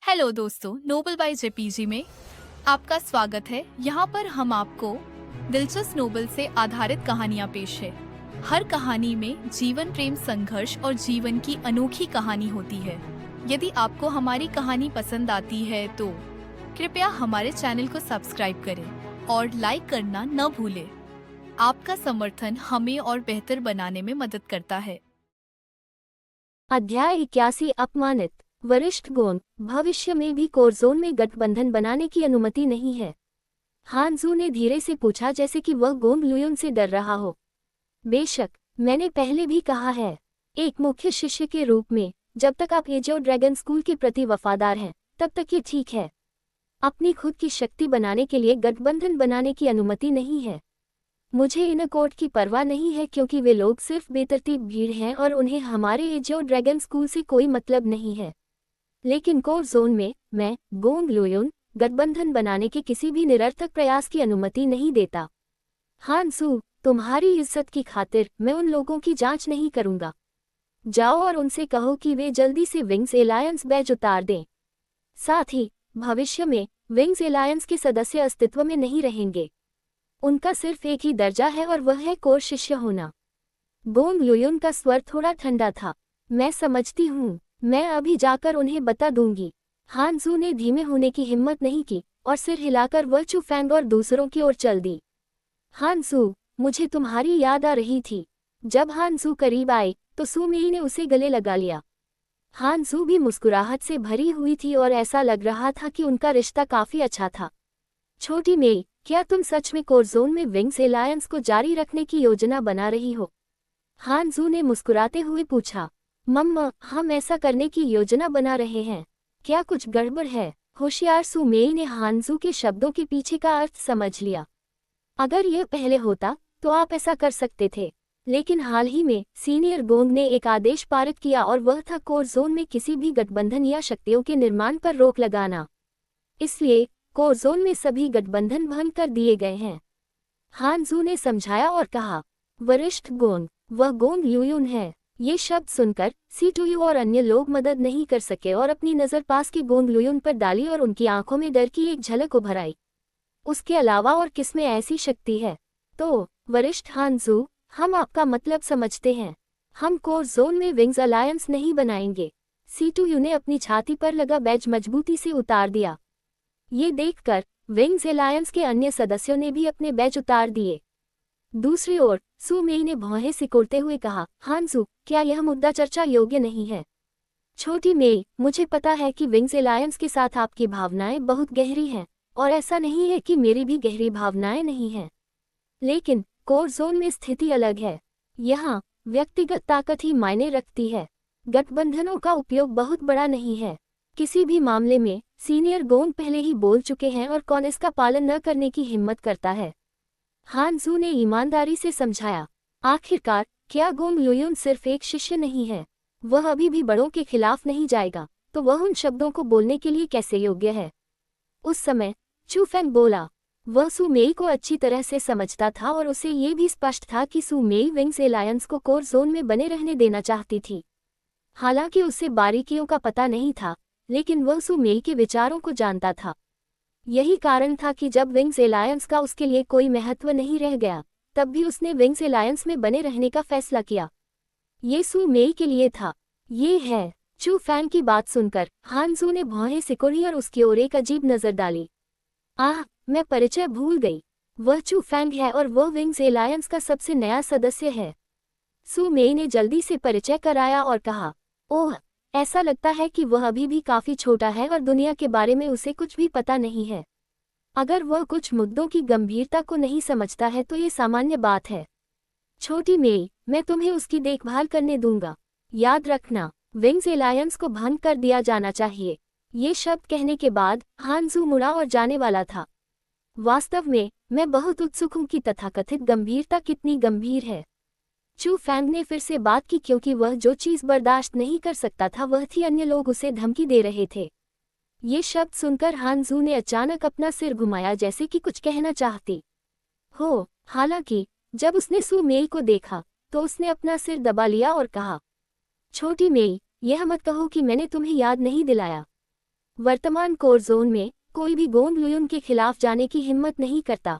Hello दोस्तों, Nobel bye JPG में आपका स्वागत है। यहाँ पर हम आपको दिलचस्प नोबल से आधारित कहानियाँ पेश है। हर कहानी में जीवन, प्रेम, संघर्ष और जीवन की अनोखी कहानी होती है। यदि आपको हमारी कहानी पसंद आती है तो कृपया हमारे चैनल को सब्सक्राइब करें और लाइक करना न भूलें। आपका समर्थन हमें और बेहतर बनाने में मदद करता है। अध्याय 81 अपमानित। वरिष्ठ गोंग, भविष्य में भी कोरजोन में गठबंधन बनाने की अनुमति नहीं है। हानजू ने धीरे से पूछा, जैसे कि वह गोंग लुयुन से डर रहा हो। बेशक, मैंने पहले भी कहा है, एक मुख्य शिष्य के रूप में, जब तक आप एजियो ड्रैगन स्कूल के प्रति वफादार हैं, तब तक ये ठीक है। अपनी खुद की शक्ति बनाने के लिए गठबंधन बनाने की अनुमति नहीं है। मुझे इन कोर्ट की परवाह नहीं है, क्योंकि वे लोग सिर्फ बेतरतीब भीड़ हैं और उन्हें हमारे एजियो ड्रैगन स्कूल से कोई मतलब नहीं है। लेकिन कोर जोन में मैं, गोंग लुयुन, गठबंधन बनाने के किसी भी निरर्थक प्रयास की अनुमति नहीं देता। हानसू, तुम्हारी इज्जत की खातिर मैं उन लोगों की जांच नहीं करूंगा। जाओ और उनसे कहो कि वे जल्दी से विंग्स एलायंस बैज उतार दें। साथ ही भविष्य में विंग्स एलायंस के सदस्य अस्तित्व में नहीं रहेंगे। उनका सिर्फ एक ही दर्जा है और वह है कोर शिष्य होना। गोंग लुयुन का स्वर थोड़ा ठंडा था। मैं समझती हूँ, मैं अभी जाकर उन्हें बता दूंगी। हानजू ने धीमे होने की हिम्मत नहीं की और सिर हिलाकर वह चुफैंग और दूसरों की ओर चल दी। हानजू, मुझे तुम्हारी याद आ रही थी। जब हानजू करीब आए तो सू मेई ने उसे गले लगा लिया। हानजू भी मुस्कुराहट से भरी हुई थी और ऐसा लग रहा था कि उनका रिश्ता काफी अच्छा था। छोटी मेई, क्या तुम सच में कोरजोन में विंग्स एलायंस को जारी रखने की योजना बना रही हो? हानजू ने मुस्कुराते हुए पूछा। मम्मा, हम ऐसा करने की योजना बना रहे हैं। क्या कुछ गड़बड़ है? होशियार सू मेई ने हानजू के शब्दों के पीछे का अर्थ समझ लिया। अगर यह पहले होता तो आप ऐसा कर सकते थे, लेकिन हाल ही में सीनियर गोंग ने एक आदेश पारित किया और वह था कोरजोन में किसी भी गठबंधन या शक्तियों के निर्माण पर रोक लगाना। इसलिए कोरजोन में सभी गठबंधन भंग कर दिए गए हैं। हानजू ने समझाया और कहा, वरिष्ठ गोंग, वह गोंग लुयुन है। ये शब्द सुनकर सीटुयू और अन्य लोग मदद नहीं कर सके और अपनी नज़र पास के गोंग लुयुन पर डाली और उनकी आंखों में डर की एक झलक उभर आई। उसके अलावा और किसमें ऐसी शक्ति है? तो वरिष्ठ हानजू, हम आपका मतलब समझते हैं। हम कोर जोन में विंग्स अलायंस नहीं बनाएंगे। सीटुयू ने अपनी छाती पर लगा बैज मजबूती से उतार दिया। ये देखकर विंग्स अलायंस के अन्य सदस्यों ने भी अपने बैज उतार दिए। दूसरी ओर सू मेई ने भौहें सिकोड़ते हुए कहा, हानजू, क्या यह मुद्दा चर्चा योग्य नहीं है? छोटी मेई, मुझे पता है कि विंग्स एलायंस के साथ आपकी भावनाएं बहुत गहरी हैं, और ऐसा नहीं है कि मेरी भी गहरी भावनाएं नहीं हैं। लेकिन कोर जोन में स्थिति अलग है। यहाँ व्यक्तिगत ताकत ही मायने रखती है। गठबंधनों का उपयोग बहुत बड़ा नहीं है। किसी भी मामले में सीनियर गोंग पहले ही बोल चुके हैं और कौन इसका पालन न करने की हिम्मत करता है? हानजू ने ईमानदारी से समझाया। आखिरकार क्या गोंग लुयुन सिर्फ एक शिष्य नहीं है? वह अभी भी बड़ों के खिलाफ नहीं जाएगा, तो वह उन शब्दों को बोलने के लिए कैसे योग्य है? उस समय चुफैंग बोला। वह सू मेई को अच्छी तरह से समझता था और उसे ये भी स्पष्ट था कि सू मेई विंग्स एलायंस को कोर जोन में बने रहने देना चाहती थी। हालांकि उसे बारीकियों का पता नहीं था, लेकिन वह सू मेई के विचारों को जानता था। यही कारण था कि जब विंग्स एलायंस का उसके लिए कोई महत्व नहीं रह गया, तब भी उसने विंग्स एलायंस में बने रहने का फैसला किया। ये सू मेई के लिए था। ये है। चुफैंग की बात सुनकर हानजू ने भौहें सिकोड़ी और उसकी ओर एक अजीब नजर डाली। आह, मैं परिचय भूल गई। वह चुफैंग है और वह विंग्स एलायंस का सबसे नया सदस्य है। सू मेई ने जल्दी से परिचय कराया और कहा, ओह, ऐसा लगता है कि वह अभी भी काफी छोटा है और दुनिया के बारे में उसे कुछ भी पता नहीं है। अगर वह कुछ मुद्दों की गंभीरता को नहीं समझता है तो ये सामान्य बात है। छोटी मेई, मैं तुम्हें उसकी देखभाल करने दूंगा। याद रखना, विंग्स एलायंस को भंग कर दिया जाना चाहिए। ये शब्द कहने के बाद हानजू मुड़ा और जाने वाला था। वास्तव में मैं बहुत उत्सुक हूं कि तथाकथित गंभीरता कितनी गंभीर है। चुफैंग ने फिर से बात की, क्योंकि वह जो चीज बर्दाश्त नहीं कर सकता था वह थी अन्य लोग उसे धमकी दे रहे थे। ये शब्द सुनकर हानजू ने अचानक अपना सिर घुमाया, जैसे कि कुछ कहना चाहती हो। हालांकि जब उसने सू मेई को देखा तो उसने अपना सिर दबा लिया और कहा, छोटी मेई, यह मत कहो कि मैंने तुम्हें याद नहीं दिलाया। वर्तमान कोर जोन में कोई भी गोंग लुयुन के खिलाफ जाने की हिम्मत नहीं करता।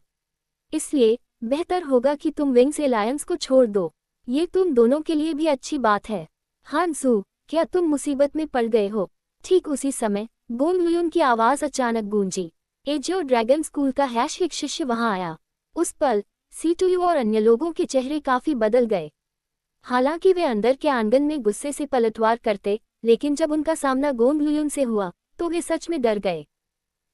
इसलिए बेहतर होगा कि तुम विंग्स एलायंस को छोड़ दो। ये तुम दोनों के लिए भी अच्छी बात है। हानसू, क्या तुम मुसीबत में पड़ गए हो? ठीक उसी समय गोंग लुयुन की आवाज अचानक गूंजी। एजियो ड्रैगन स्कूल का एक शिष्य वहां आया। उस पल सीटुयू और अन्य लोगों के चेहरे काफी बदल गए। हालांकि वे अंदर के आंगन में गुस्से से पलटवार करते, लेकिन जब उनका सामना गोंग लुयुन से हुआ तो वे सच में डर गए।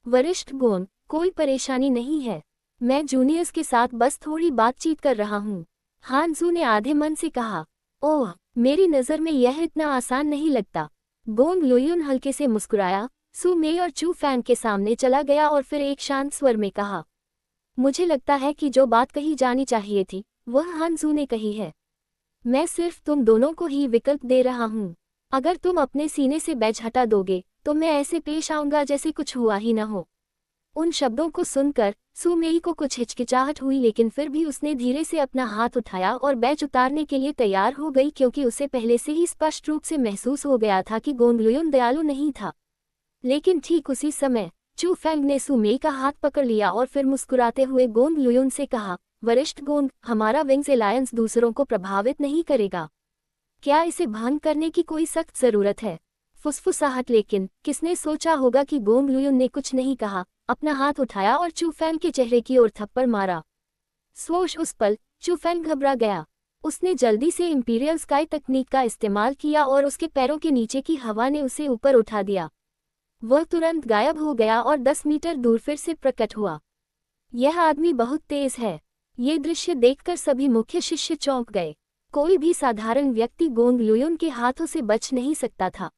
वरिष्ठ गोंग, कोई परेशानी नहीं है। मैं जूनियर्स के साथ बस थोड़ी बातचीत कर रहा हूँ, हानजू ने आधे मन से कहा। ओह, मेरी नज़र में यह इतना आसान नहीं लगता। गोंग लुयुन हल्के से मुस्कुराया, सू मेई और चू फैंग के सामने चला गया और फिर एक शांत स्वर में कहा, मुझे लगता है कि जो बात कही जानी चाहिए थी वह हानजू ने कही है। मैं सिर्फ तुम दोनों को ही विकल्प दे रहा हूँ। अगर तुम अपने सीने से बैज हटा दोगे तो मैं ऐसे पेश आऊंगा जैसे कुछ हुआ ही न हो। उन शब्दों को सुनकर सू मेई को कुछ हिचकिचाहट हुई, लेकिन फिर भी उसने धीरे से अपना हाथ उठाया और बैज उतारने के लिए तैयार हो गई, क्योंकि उसे पहले से ही स्पष्ट रूप से महसूस हो गया था कि गोंग लुयुन दयालु नहीं था। लेकिन ठीक उसी समय चू फैंग ने सू मेई का हाथ पकड़ लिया और फिर मुस्कुराते हुए गोंग लुयुन से कहा, वरिष्ठ गोंग, हमारा विंग्स एलायंस दूसरों को प्रभावित नहीं करेगा। क्या इसे भंग करने की कोई सख्त जरूरत है? फुसफुसाहट, लेकिन किसने सोचा होगा कि गोंग लुयुन ने कुछ नहीं कहा, अपना हाथ उठाया और चू फैंग के चेहरे की ओर थप्पड़ मारा। स्वोश, उस पल चू फैंग घबरा गया। उसने जल्दी से इंपीरियल स्काई तकनीक का इस्तेमाल किया और उसके पैरों के नीचे की हवा ने उसे ऊपर उठा दिया। वह तुरंत गायब हो गया और 10 मीटर दूर फिर से प्रकट हुआ। यह आदमी बहुत तेज है। ये दृश्य देखकर सभी मुख्य शिष्य चौंक गए। कोई भी साधारण व्यक्ति गोंग लुयुन के हाथों से बच नहीं सकता था।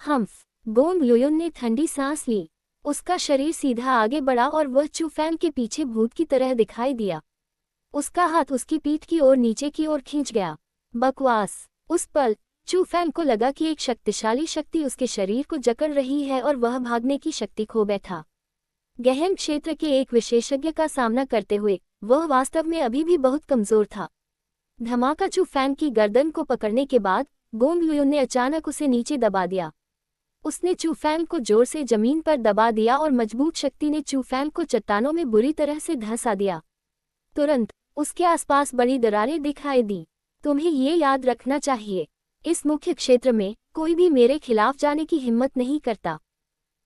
हम्फ, गोंग लुयुन ने ठंडी सांस ली। उसका शरीर सीधा आगे बढ़ा और वह चू फैंग के पीछे भूत की तरह दिखाई दिया। उसका हाथ उसकी पीठ की ओर नीचे की ओर खींच गया। बकवास। उस पल चू फैंग को लगा कि एक शक्तिशाली शक्ति उसके शरीर को जकड़ रही है और वह भागने की शक्ति खो बैठा। गहन क्षेत्र के एक विशेषज्ञ का सामना करते हुए वह वास्तव में अभी भी बहुत कमजोर था। धमाका। चू फैंग की गर्दन को पकड़ने के बाद गोंग लुयुन ने अचानक उसे नीचे दबा दिया। उसने चू फैंग को जोर से जमीन पर दबा दिया और मजबूत शक्ति ने चू फैंग को चट्टानों में बुरी तरह से धंसा दिया। तुरंत उसके आसपास बड़ी दरारें दिखाई दी। तुम्हें ये याद रखना चाहिए, इस मुख्य क्षेत्र में कोई भी मेरे खिलाफ जाने की हिम्मत नहीं करता।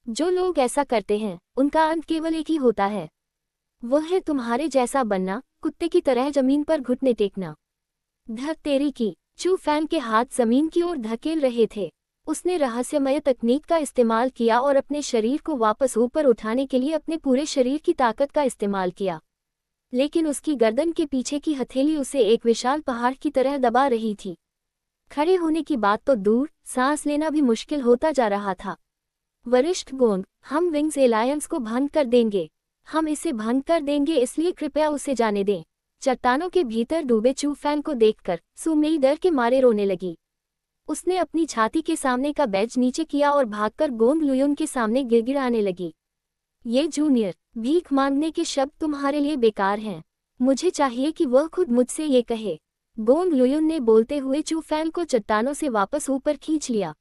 जो लोग ऐसा करते हैं उनका अंत केवल एक ही होता है, वह है तुम्हारे जैसा बनना, कुत्ते की तरह जमीन पर घुटने टेकना। धक तेरी की। चू फैंग के हाथ जमीन की ओर धकेल रहे थे। उसने रहस्यमय तकनीक का इस्तेमाल किया और अपने शरीर को वापस ऊपर उठाने के लिए अपने पूरे शरीर की ताकत का इस्तेमाल किया, लेकिन उसकी गर्दन के पीछे की हथेली उसे एक विशाल पहाड़ की तरह दबा रही थी। खड़े होने की बात तो दूर, सांस लेना भी मुश्किल होता जा रहा था। वरिष्ठ गोंग, हम विंग्स एलायंस को भंग कर देंगे। हम इसे भंग कर देंगे, इसलिए कृपया उसे जाने दें। चट्टानों के भीतर डूबे चू फैंग को देखकर सू मेई डर के मारे रोने लगी। उसने अपनी छाती के सामने का बैज नीचे किया और भागकर गोंग लुयुन के सामने गिड़गिड़ाने लगी। ये जूनियर, भीख मांगने के शब्द तुम्हारे लिए बेकार हैं। मुझे चाहिए कि वह खुद मुझसे ये कहे। गोंग लुयुन ने बोलते हुए चू फैंग को चट्टानों से वापस ऊपर खींच लिया।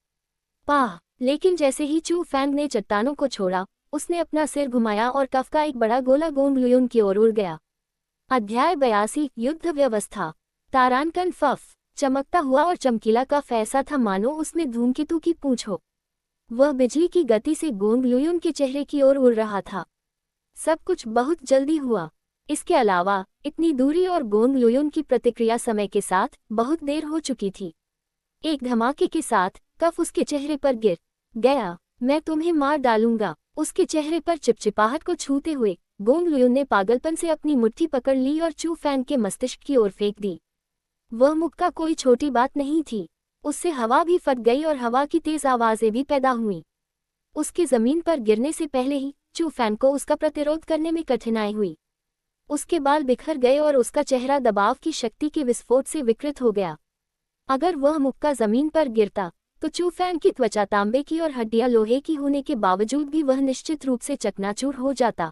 पाह! लेकिन जैसे ही चू फैंग ने चट्टानों को छोड़ा, उसने अपना सिर घुमाया और कफ का एक बड़ा गोला गोंग लुयुन की ओर उड़ गया। अध्याय 82, युद्ध व्यवस्था। तारानकन फफ चमकता हुआ और चमकीला कफ ऐसा था मानो उसमें धूमकेतु की पूंछ हो। वह बिजली की गति से गोंग लुयुन के चेहरे की ओर उड़ रहा था। सब कुछ बहुत जल्दी हुआ। इसके अलावा इतनी दूरी और गोंग लुयुन की प्रतिक्रिया समय के साथ बहुत देर हो चुकी थी। एक धमाके के साथ कफ उसके चेहरे पर गिर गया। मैं तुम्हें मार डालूंगा। उसके चेहरे पर चिपचिपाहट को छूते हुए गोंग लुयुन ने पागलपन से अपनी मुट्ठी पकड़ ली और चू फैंग के मस्तिष्क की ओर फेंक दी। वह मुक्का कोई छोटी बात नहीं थी। उससे हवा भी फट गई और हवा की तेज आवाजें भी पैदा हुईं। उसके जमीन पर गिरने से पहले ही चू फैंग को उसका प्रतिरोध करने में कठिनाई हुई। उसके बाल बिखर गए और उसका चेहरा दबाव की शक्ति के विस्फोट से विकृत हो गया। अगर वह मुक्का जमीन पर गिरता तो चू फैंग की त्वचा तांबे की और हड्डियां लोहे की होने के बावजूद भी वह निश्चित रूप से चकनाचूर हो जाता।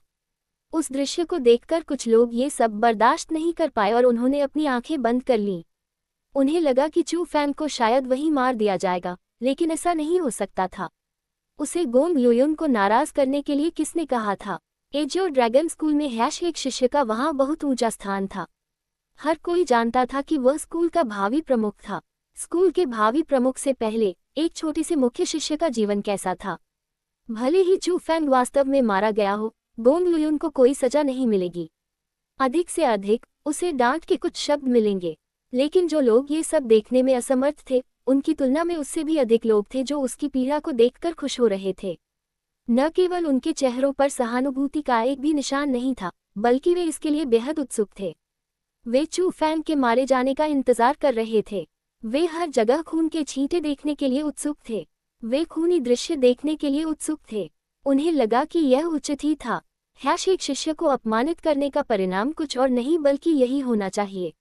उस दृश्य को देखकर कुछ लोग ये सब बर्दाश्त नहीं कर पाए और उन्होंने अपनी आंखें बंद कर लीं। उन्हें लगा कि चू फैंग को शायद वहीं मार दिया जाएगा, लेकिन ऐसा नहीं हो सकता था। उसे गोंग लुयुन को नाराज करने के लिए किसने कहा था? एजियो ड्रैगन स्कूल में एक शिष्य का वहां बहुत ऊंचा स्थान था। हर कोई जानता था कि वह स्कूल का भावी प्रमुख था। स्कूल के भावी प्रमुख से पहले एक छोटे से मुख्य शिष्य का जीवन कैसा था? भले ही चू फैंग वास्तव में मारा गया हो, गोंग लुयुन को कोई सजा नहीं मिलेगी। अधिक से अधिक उसे डांट के कुछ शब्द मिलेंगे। लेकिन जो लोग ये सब देखने में असमर्थ थे, उनकी तुलना में उससे भी अधिक लोग थे जो उसकी पीड़ा को देखकर खुश हो रहे थे। न केवल उनके चेहरों पर सहानुभूति का एक भी निशान नहीं था, बल्कि वे इसके लिए बेहद उत्सुक थे। वे चू फैंग के मारे जाने का इंतजार कर रहे थे। वे हर जगह खून के छींटे देखने के लिए उत्सुक थे। वे खूनी दृश्य देखने के लिए उत्सुक थे। उन्हें लगा कि यह उचित ही था। एक शिष्य को अपमानित करने का परिणाम कुछ और नहीं बल्कि यही होना चाहिए,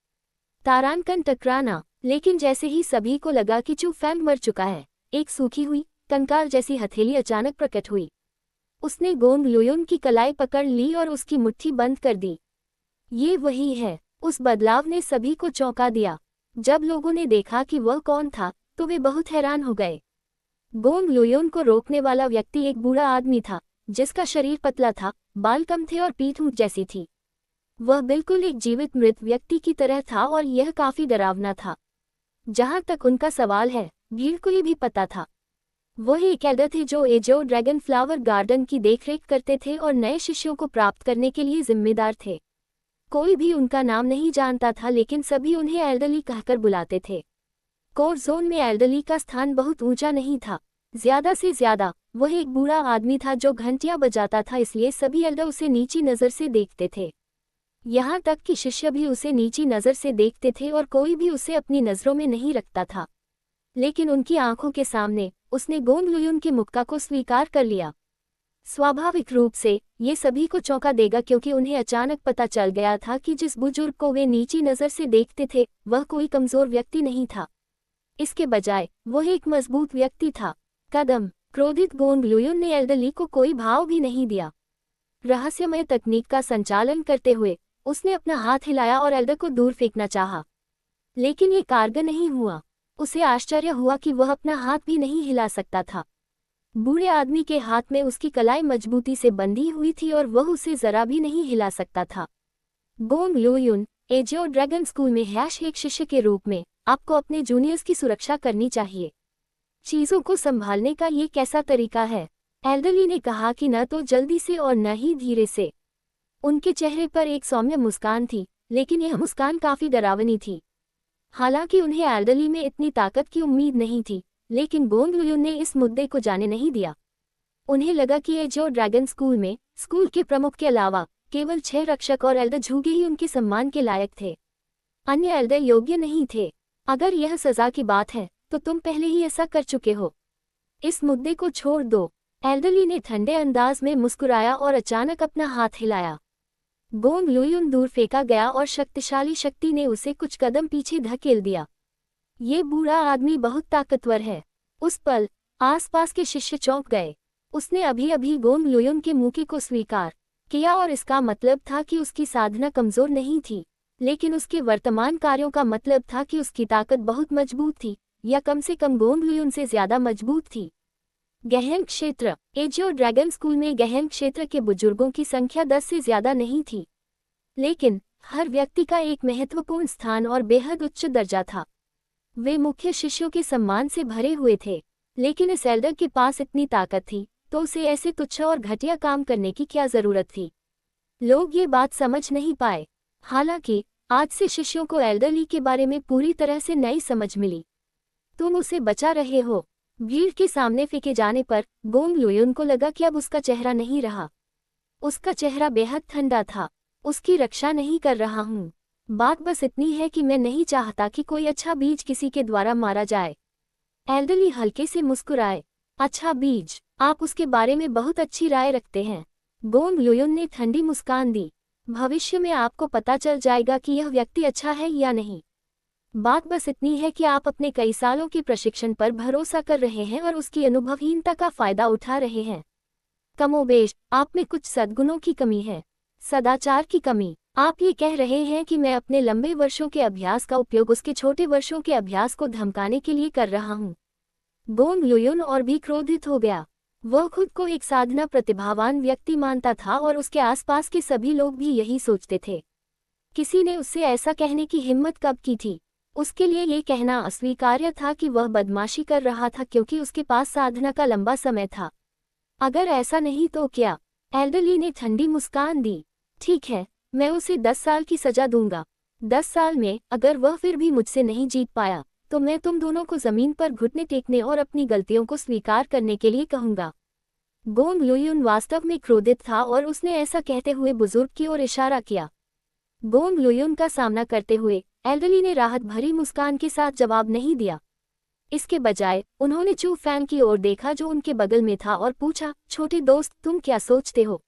तारांकन टकराना। लेकिन जैसे ही सभी को लगा कि चू फैंग मर चुका है, एक सूखी हुई कंकाल जैसी हथेली अचानक प्रकट हुई। उसने गोंग लुयुन की कलाई पकड़ ली और उसकी मुट्ठी बंद कर दी। ये वही है। उस बदलाव ने सभी को चौंका दिया। जब लोगों ने देखा कि वह कौन था, तो वे बहुत हैरान हो गए। गोंग लुयुन को रोकने वाला व्यक्ति एक बूढ़ा आदमी था, जिसका शरीर पतला था, बाल कम थे और पीठ ऊंच जैसी थी। वह बिल्कुल एक जीवित मृत व्यक्ति की तरह था और यह काफी डरावना था। जहां तक उनका सवाल है, भीड़ को ये भी पता था। वह एक एल्डर थे जो एजियो ड्रैगन फ्लावर गार्डन की देखरेख करते थे और नए शिष्यों को प्राप्त करने के लिए जिम्मेदार थे। कोई भी उनका नाम नहीं जानता था, लेकिन सभी उन्हें एल्डरली कहकर बुलाते थे। कोर जोन में एल्डरली का स्थान बहुत ऊंचा नहीं था। ज्यादा से ज्यादा वह एक बूढ़ा आदमी था जो घंटियां बजाता था, इसलिए सभी एल्डर उसे नीची नज़र से देखते थे। यहाँ तक कि शिष्य भी उसे नीची नज़र से देखते थे और कोई भी उसे अपनी नज़रों में नहीं रखता था। लेकिन उनकी आंखों के सामने उसने गोंग लुयुन के मुक्का को स्वीकार कर लिया। स्वाभाविक रूप से ये सभी को चौंका देगा, क्योंकि उन्हें अचानक पता चल गया था कि जिस बुजुर्ग को वे नीची नज़र से देखते थे, वह कोई कमज़ोर व्यक्ति नहीं था। इसके बजाय वह एक मजबूत व्यक्ति था। कदम। क्रोधित गोंग लुयुन ने एल्डरली को कोई भाव भी नहीं दिया। रहस्यमय तकनीक का संचालन करते हुए उसने अपना हाथ हिलाया और एल्डर को दूर फेंकना चाहा, लेकिन ये कारगर नहीं हुआ। उसे आश्चर्य हुआ कि वह अपना हाथ भी नहीं हिला सकता था। बूढ़े आदमी के हाथ में उसकी कलाई मजबूती से बंधी हुई थी और वह उसे जरा भी नहीं हिला सकता था। गोंग लुयुन, एजियो ड्रैगन स्कूल में एक शिष्य के रूप में आपको अपने जूनियर्स की सुरक्षा करनी चाहिए। चीजों को संभालने का ये कैसा तरीका है? एल्डरली ने कहा कि न तो जल्दी से और न ही धीरे से। उनके चेहरे पर एक सौम्य मुस्कान थी, लेकिन यह मुस्कान काफी डरावनी थी। हालांकि उन्हें एल्डरली में इतनी ताकत की उम्मीद नहीं थी, लेकिन गोंग लुयुन ने इस मुद्दे को जाने नहीं दिया। उन्हें लगा कि एजियो ड्रैगन स्कूल में स्कूल के प्रमुख के अलावा केवल 6 रक्षक और एल्डर झुके ही उनके सम्मान के लायक थे। अन्य एल्डर योग्य नहीं थे। अगर यह सजा की बात है तो तुम पहले ही ऐसा कर चुके हो। इस मुद्दे को छोड़ दो। एल्डरली ने ठंडे अंदाज में मुस्कुराया और अचानक अपना हाथ हिलाया। गोंग लुयुन दूर फेंका गया और शक्तिशाली शक्ति ने उसे कुछ कदम पीछे धकेल दिया। ये बूढ़ा आदमी बहुत ताकतवर है। उस पल आसपास के शिष्य चौंक गए। उसने अभी अभी गोंग लुयुन के मुक्के को स्वीकार किया और इसका मतलब था कि उसकी साधना कमजोर नहीं थी, लेकिन उसके वर्तमान कार्यों का मतलब था कि उसकी ताकत बहुत मजबूत थी, या कम से कम गोंग लुयुन से ज्यादा मजबूत थी। गहन क्षेत्र। एजियो ड्रैगन स्कूल में गहन क्षेत्र के बुजुर्गों की संख्या 10 से ज्यादा नहीं थी, लेकिन हर व्यक्ति का एक महत्वपूर्ण स्थान और बेहद उच्च दर्जा था। वे मुख्य शिष्यों के सम्मान से भरे हुए थे, लेकिन इस एल्डर के पास इतनी ताकत थी तो उसे ऐसे तुच्छ और घटिया काम करने की क्या जरूरत थी? लोग ये बात समझ नहीं पाए। हालांकि आज से शिष्यों को एल्डरली के बारे में पूरी तरह से नई समझ मिली। तुम उसे बचा रहे हो। भीड़ के सामने फेंके जाने पर गोंग लुयुन को लगा कि अब उसका चेहरा नहीं रहा। उसका चेहरा बेहद ठंडा था। उसकी रक्षा नहीं कर रहा हूँ। बात बस इतनी है कि मैं नहीं चाहता कि कोई अच्छा बीज किसी के द्वारा मारा जाए। एल्डरली हल्के से मुस्कुराए। अच्छा बीज, आप उसके बारे में बहुत अच्छी राय रखते हैं। गोंग लुयुन ने ठंडी मुस्कान दी। भविष्य में आपको पता चल जाएगा कि यह व्यक्ति अच्छा है या नहीं। बात बस इतनी है कि आप अपने कई सालों के प्रशिक्षण पर भरोसा कर रहे हैं और उसकी अनुभवहीनता का फायदा उठा रहे हैं। कमोबेश आप में कुछ सद्गुणों की कमी है, सदाचार की कमी। आप ये कह रहे हैं कि मैं अपने लंबे वर्षों के अभ्यास का उपयोग उसके छोटे वर्षों के अभ्यास को धमकाने के लिए कर रहा हूँ। गोंग लुयुन और भी क्रोधित हो गया। वह खुद को एक साधना प्रतिभावान व्यक्ति मानता था और उसके आसपास के सभी लोग भी यही सोचते थे। किसी ने उससे ऐसा कहने की हिम्मत कब की थी? उसके लिए ये कहना अस्वीकार्य था कि वह बदमाशी कर रहा था क्योंकि उसके पास साधना का लंबा समय था। अगर ऐसा नहीं तो क्या? एल्डरली ने ठंडी मुस्कान दी। ठीक है, मैं उसे 10 साल की सजा दूंगा। 10 साल में अगर वह फिर भी मुझसे नहीं जीत पाया तो मैं तुम दोनों को जमीन पर घुटने टेकने और अपनी गलतियों को स्वीकार करने के लिए कहूंगा। गोंग लुयुन वास्तव में क्रोधित था और उसने ऐसा कहते हुए बुजुर्ग की ओर इशारा किया। गोंग लुयुन का सामना करते हुए एल्डरली ने राहत भरी मुस्कान के साथ जवाब नहीं दिया। इसके बजाय उन्होंने चू फैंग की ओर देखा जो उनके बगल में था और पूछा, छोटे दोस्त, तुम क्या सोचते हो?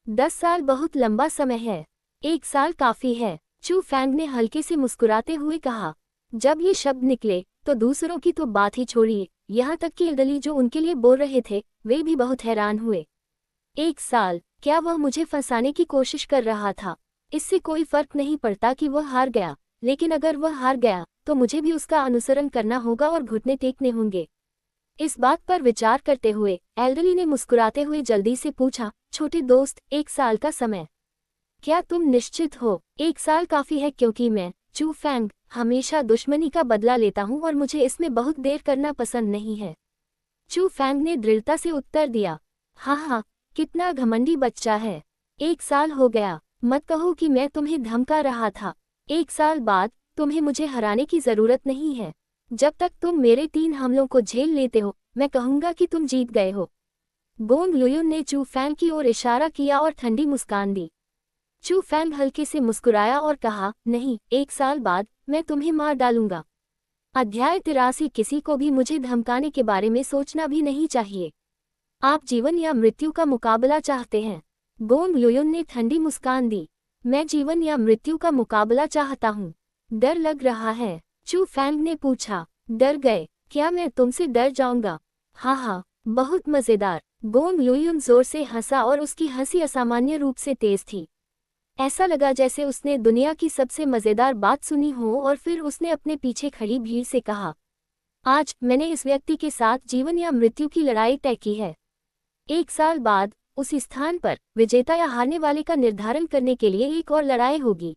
10 साल बहुत लंबा समय है। 1 साल काफी है, चू फैंग ने हल्के से मुस्कुराते हुए कहा। जब ये शब्द निकले तो दूसरों की तो बात ही छोड़िए, यहाँ तक कि एल्डरली जो उनके लिए बोल रहे थे वे भी बहुत हैरान हुए। 1 साल? क्या वह मुझे फंसाने की कोशिश कर रहा था? इससे कोई फर्क नहीं पड़ता कि वह हार गया, लेकिन अगर वह हार गया तो मुझे भी उसका अनुसरण करना होगा और घुटने टेकने होंगे। इस बात पर विचार करते हुए एल्डरली ने मुस्कुराते हुए जल्दी से पूछा, छोटे दोस्त, 1 साल का समय? क्या तुम निश्चित हो? 1 साल काफी है क्योंकि मैं, चू फैंग, हमेशा दुश्मनी का बदला लेता हूँ और मुझे इसमें बहुत देर करना पसंद नहीं है। चू फैंग ने दृढ़ता से उत्तर दिया। हाँ, कितना घमंडी बच्चा है। 1 साल हो गया, मत कहो कि मैं तुम्हें धमका रहा था। 1 साल बाद तुम्हें मुझे हराने की जरूरत नहीं है। जब तक तुम मेरे 3 हमलों को झेल लेते हो मैं कहूंगा कि तुम जीत गए हो। गोंग लुयुन ने चू फैंग की ओर इशारा किया और ठंडी मुस्कान दी। चू फैंग हल्के से मुस्कुराया और कहा, नहीं, 1 साल बाद मैं तुम्हें मार डालूंगा। अध्याय 83। किसी को भी मुझे धमकाने के बारे में सोचना भी नहीं चाहिए। आप जीवन या मृत्यु का मुकाबला चाहते हैं? गोंग लुयुन ने ठंडी मुस्कान दी। मैं जीवन या मृत्यु का मुकाबला चाहता हूँ। डर लग रहा है? चू फैंग ने पूछा। डर गए? क्या मैं तुमसे डर जाऊंगा? हाँ, बहुत मजेदार। गोंग लुयुन जोर से हंसा और उसकी हंसी असामान्य रूप से तेज थी। ऐसा लगा जैसे उसने दुनिया की सबसे मजेदार बात सुनी हो और फिर उसने अपने पीछे खड़ी भीड़ से कहा, आज मैंने इस व्यक्ति के साथ जीवन या मृत्यु की लड़ाई तय की है। 1 साल बाद उसी स्थान पर विजेता या हारने वाले का निर्धारण करने के लिए एक और लड़ाई होगी।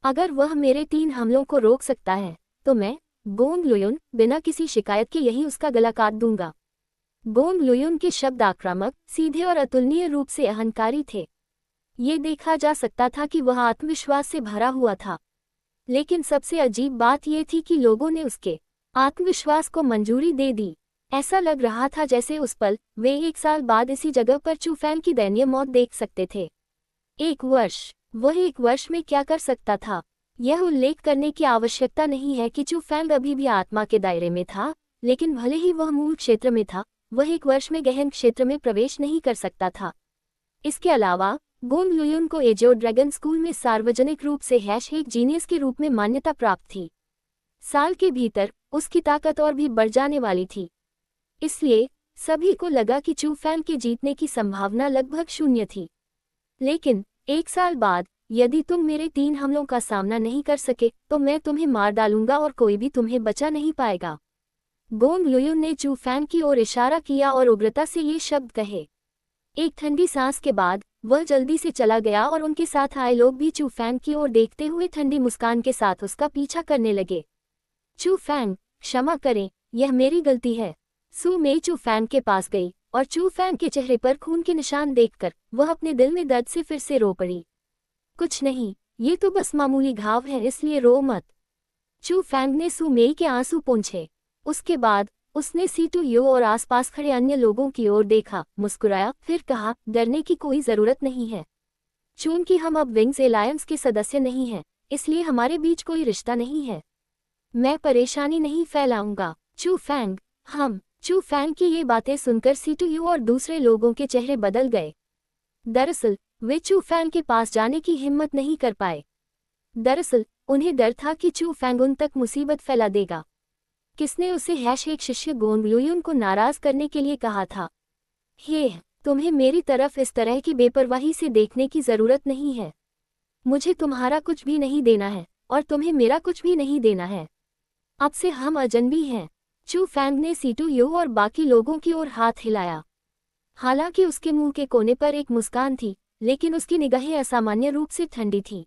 अगर वह मेरे 3 हमलों को रोक सकता है तो मैं, गोंग लुयुन, बिना किसी शिकायत के यही उसका गला काट दूंगा। गोंग लुयुन के शब्द आक्रामक, सीधे और अतुलनीय रूप से अहंकारी थे। ये देखा जा सकता था कि वह आत्मविश्वास से भरा हुआ था। लेकिन सबसे अजीब बात यह थी कि लोगों ने उसके आत्मविश्वास को मंजूरी दे दी। ऐसा लग रहा था जैसे उस पल वे 1 साल बाद इसी जगह पर चू फैंग की दयनीय मौत देख सकते थे। 1 वर्ष, वह 1 वर्ष में क्या कर सकता था? यह उल्लेख करने की आवश्यकता नहीं है कि चू फैंग अभी भी आत्मा के दायरे में था, लेकिन भले ही वह मूल क्षेत्र में था, वह 1 वर्ष में गहन क्षेत्र में प्रवेश नहीं कर सकता था। इसके अलावा गोंग लुयुन को एजो ड्रैगन स्कूल में सार्वजनिक रूप से एक जीनियस के रूप में मान्यता प्राप्त थी। साल के भीतर उसकी ताकत और भी बढ़ जाने वाली थी। इसलिए सभी को लगा कि चू फैंग के जीतने की संभावना लगभग 0 थी। लेकिन 1 साल बाद यदि तुम मेरे 3 हमलों का सामना नहीं कर सके तो मैं तुम्हें मार डालूंगा और कोई भी तुम्हें बचा नहीं पाएगा। गोंग लुयुन ने चू फैंग की ओर इशारा किया और उग्रता से ये शब्द कहे। एक ठंडी सांस के बाद वह जल्दी से चला गया और उनके साथ आए लोग भी चू फैंग की ओर देखते हुए ठंडी मुस्कान के साथ उसका पीछा करने लगे। चू फैंग, क्षमा करें, यह मेरी गलती है। सू मेई चू फैंग के पास गई और चू फैंग के चेहरे पर खून के निशान देखकर वह अपने दिल में दर्द से फिर से रो पड़ी। कुछ नहीं, ये तो बस मामूली घाव है, इसलिए रो मत। चू फैंग ने सू मेई के आंसू पोंछे। उसके बाद उसने सीटू यो और आसपास खड़े अन्य लोगों की ओर देखा, मुस्कुराया, फिर कहा, डरने की कोई जरूरत नहीं है। चूंकि हम अब विंग्स एलायंस के सदस्य नहीं हैं, इसलिए हमारे बीच कोई रिश्ता नहीं है। मैं परेशानी नहीं फैलाऊंगा। चू फैंग, चू फैंग की ये बातें सुनकर सीटू यो और दूसरे लोगों के चेहरे बदल गए। दरअसल वे चू फैंग के पास जाने की हिम्मत नहीं कर पाए। दरअसल उन्हें डर था कि चू फैंग उन तक मुसीबत फैला देगा। किसने उसे एक शिष्य गोंग लुयुन को नाराज करने के लिए कहा था? तुम्हें मेरी तरफ इस तरह की बेपरवाही से देखने की जरूरत नहीं है। मुझे तुम्हारा कुछ भी नहीं देना है और तुम्हें मेरा कुछ भी नहीं देना है। अब से हम अजनबी हैं। चू फैंग ने सीटू यो और बाकी लोगों की ओर हाथ हिलाया। हालांकि उसके मुंह के कोने पर एक मुस्कान थी, लेकिन उसकी निगाहें असामान्य रूप से ठंडी थीं।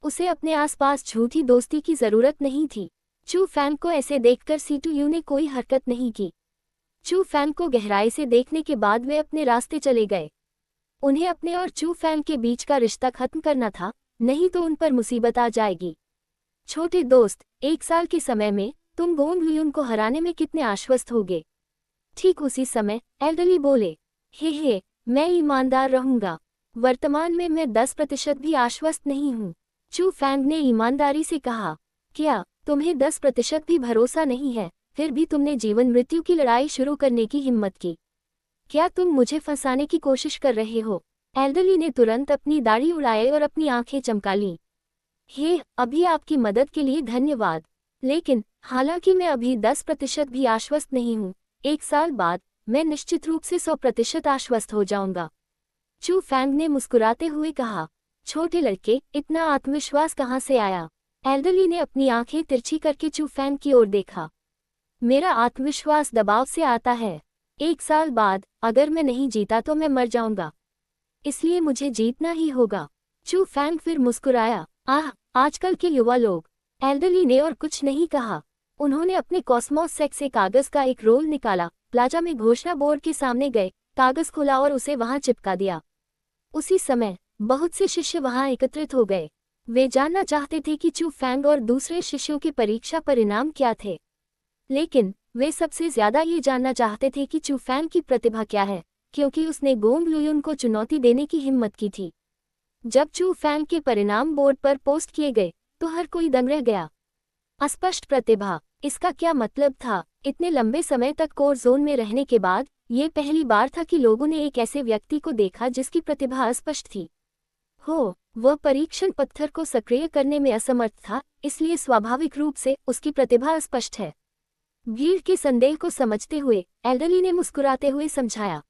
उसे अपने आसपास झूठी दोस्ती की जरूरत नहीं थी। चू फैंग को ऐसे देखकर सीटू ने कोई हरकत नहीं की। चू फैंग को गहराई से देखने के बाद वे अपने रास्ते चले गए। उन्हें अपने और चू फैंग के बीच का रिश्ता खत्म करना था, नहीं तो उन पर मुसीबत आ जाएगी। छोटे दोस्त, 1 साल के समय में तुम गोंग लुयुन को हराने में कितने आश्वस्त होगे? ठीक उसी समय एल्डरली बोले, हे, मैं ईमानदार रहूंगा। वर्तमान में मैं 10% भी आश्वस्त नहीं हूँ। चू फैंग ने ईमानदारी से कहा, क्या तुम्हें 10% भी भरोसा नहीं है? फिर भी तुमने जीवन मृत्यु की लड़ाई शुरू करने की हिम्मत की। क्या तुम मुझे फंसाने की कोशिश कर रहे हो? एल्डरली ने तुरंत अपनी दाढ़ी उड़ाई और अपनी आंखें चमका लीं। हे, अभी आपकी मदद के लिए धन्यवाद, लेकिन हालांकि मैं अभी 10% भी आश्वस्त नहीं हूँ, 1 साल बाद मैं निश्चित रूप से 100% आश्वस्त हो जाऊंगा। चू फैंग ने मुस्कुराते हुए कहा, छोटे लड़के, इतना आत्मविश्वास कहाँ से आया? एल्डरली ने अपनी आंखें तिरछी करके चू फैंग की ओर देखा। मेरा आत्मविश्वास दबाव से आता है। 1 साल बाद अगर मैं नहीं जीता तो मैं मर जाऊंगा, इसलिए मुझे जीतना ही होगा। चू फैंग फिर मुस्कुराया, आजकल के युवा लोग। एल्डरली ने और कुछ नहीं कहा। उन्होंने अपने कॉस्मोस सेक से कागज का एक रोल निकाला, प्लाजा में घोषणा बोर्ड के सामने गए, कागज खोला और उसे वहां चिपका दिया। उसी समय बहुत से शिष्य वहां एकत्रित हो गए। वे जानना चाहते थे कि चू फैंग और दूसरे शिष्यों के परीक्षा परिणाम क्या थे, लेकिन वे सबसे ज्यादा ये जानना चाहते थे कि चू फैंग की प्रतिभा क्या है, क्योंकि उसने गोंग लुयुन को चुनौती देने की हिम्मत की थी। जब चू फैंग के परिणाम बोर्ड पर पोस्ट किए गए तो हर कोई दंग रह गया। अस्पष्ट प्रतिभा, इसका क्या मतलब था? इतने लंबे समय तक कोर जोन में रहने के बाद ये पहली बार था कि लोगों ने एक ऐसे व्यक्ति को देखा जिसकी प्रतिभा अस्पष्ट थी। वह परीक्षण पत्थर को सक्रिय करने में असमर्थ था, इसलिए स्वाभाविक रूप से उसकी प्रतिभा अस्पष्ट है। भीड़ के संदेह को समझते हुए एल्डरली ने मुस्कुराते हुए समझाया,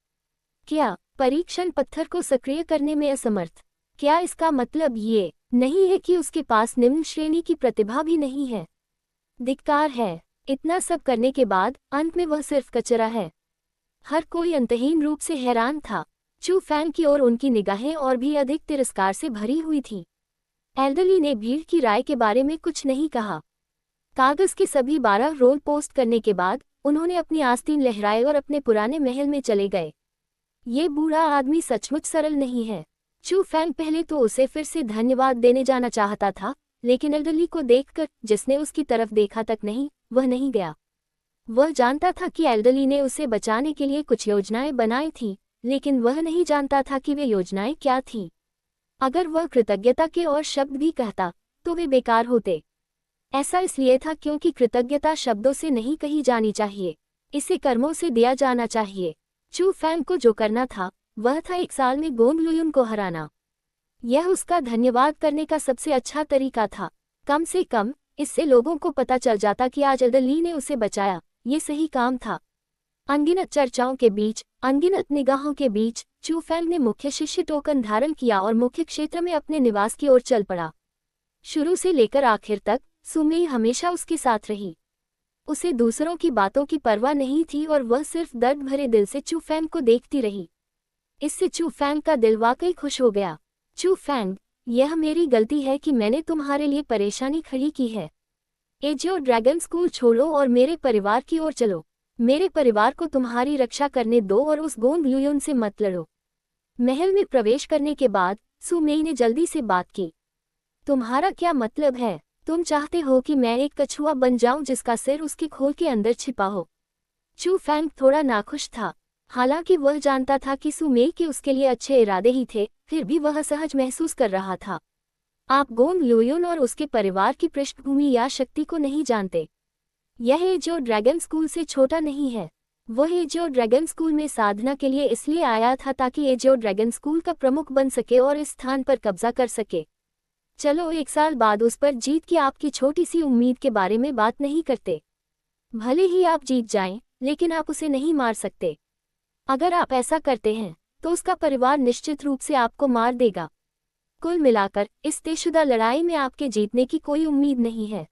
क्या परीक्षण पत्थर को सक्रिय करने में असमर्थ? क्या इसका मतलब ये नहीं है कि उसके पास निम्न श्रेणी की प्रतिभा भी नहीं है? धिक्कार है। इतना सब करने के बाद अंत में वह सिर्फ कचरा है। हर कोई अंतहीन रूप से हैरान था। चू फैंग की ओर उनकी निगाहें और भी अधिक तिरस्कार से भरी हुई थी। एल्डरली ने भीड़ की राय के बारे में कुछ नहीं कहा। कागज के सभी 12 रोल पोस्ट करने के बाद उन्होंने अपनी आस्तीन लहराए और अपने पुराने महल में चले गए। ये बूढ़ा आदमी सचमुच सरल नहीं है। चू फैंग पहले तो उसे फिर से धन्यवाद देने जाना चाहता था, लेकिन एल्डरली को देखकर, जिसने उसकी तरफ देखा तक नहीं, वह नहीं गया। वह जानता था कि एल्डरली ने उसे बचाने के लिए कुछ योजनाएं बनाई थीं, लेकिन वह नहीं जानता था कि वे योजनाएं क्या थीं। अगर वह कृतज्ञता के और शब्द भी कहता तो वे बेकार होते। ऐसा इसलिए था क्योंकि कृतज्ञता शब्दों से नहीं कही जानी चाहिए, इसे कर्मों से दिया जाना चाहिए। चू फैंग को जो करना था वह था 1 साल में गोंग लुयुन को हराना। यह उसका धन्यवाद करने का सबसे अच्छा तरीका था। कम से कम इससे लोगों को पता चल जाता कि आज एल्डरली ने उसे बचाया, ये सही काम था। अनगिनत चर्चाओं के बीच, अनगिनत निगाहों के बीच, चू फैंग ने मुख्य शिष्य टोकन धारण किया और मुख्य क्षेत्र में अपने निवास की ओर चल पड़ा। शुरू से लेकर आखिर तक सुमेई हमेशा उसके साथ रही। उसे दूसरों की बातों की परवाह नहीं थी और वह सिर्फ दर्द भरे दिल से चू फैंग को देखती रही। इससे चू फैंग का दिल वाकई खुश हो गया। चू फैंग, यह मेरी गलती है कि मैंने तुम्हारे लिए परेशानी खड़ी की है। एजियो ड्रैगन स्कूल छोड़ो और मेरे परिवार की ओर चलो। मेरे परिवार को तुम्हारी रक्षा करने दो और उस गोंग लुयुन से मत लड़ो। महल में प्रवेश करने के बाद सुमेई ने जल्दी से बात की। तुम्हारा क्या मतलब है? तुम चाहते हो कि मैं एक कछुआ बन जाऊं जिसका सिर उसके खोल के अंदर छिपा हो? चू फैंग थोड़ा नाखुश था। हालांकि वह जानता था कि सुमेई के उसके लिए अच्छे इरादे ही थे, फिर भी वह असहज महसूस कर रहा था। आप गोंग लुयुन और उसके परिवार की पृष्ठभूमि या शक्ति को नहीं जानते। यह एजियो ड्रैगन स्कूल से छोटा नहीं है। वह एजियो ड्रैगन स्कूल में साधना के लिए इसलिए आया था ताकि एजियो ड्रैगन स्कूल का प्रमुख बन सके और इस स्थान पर कब्जा कर सके। चलो 1 साल बाद उस पर जीत की आपकी छोटी सी उम्मीद के बारे में बात नहीं करते। भले ही आप जीत जाएं, लेकिन आप उसे नहीं मार सकते। अगर आप ऐसा करते हैं तो उसका परिवार निश्चित रूप से आपको मार देगा। कुल मिलाकर इस तयशुदा लड़ाई में आपके जीतने की कोई उम्मीद नहीं है।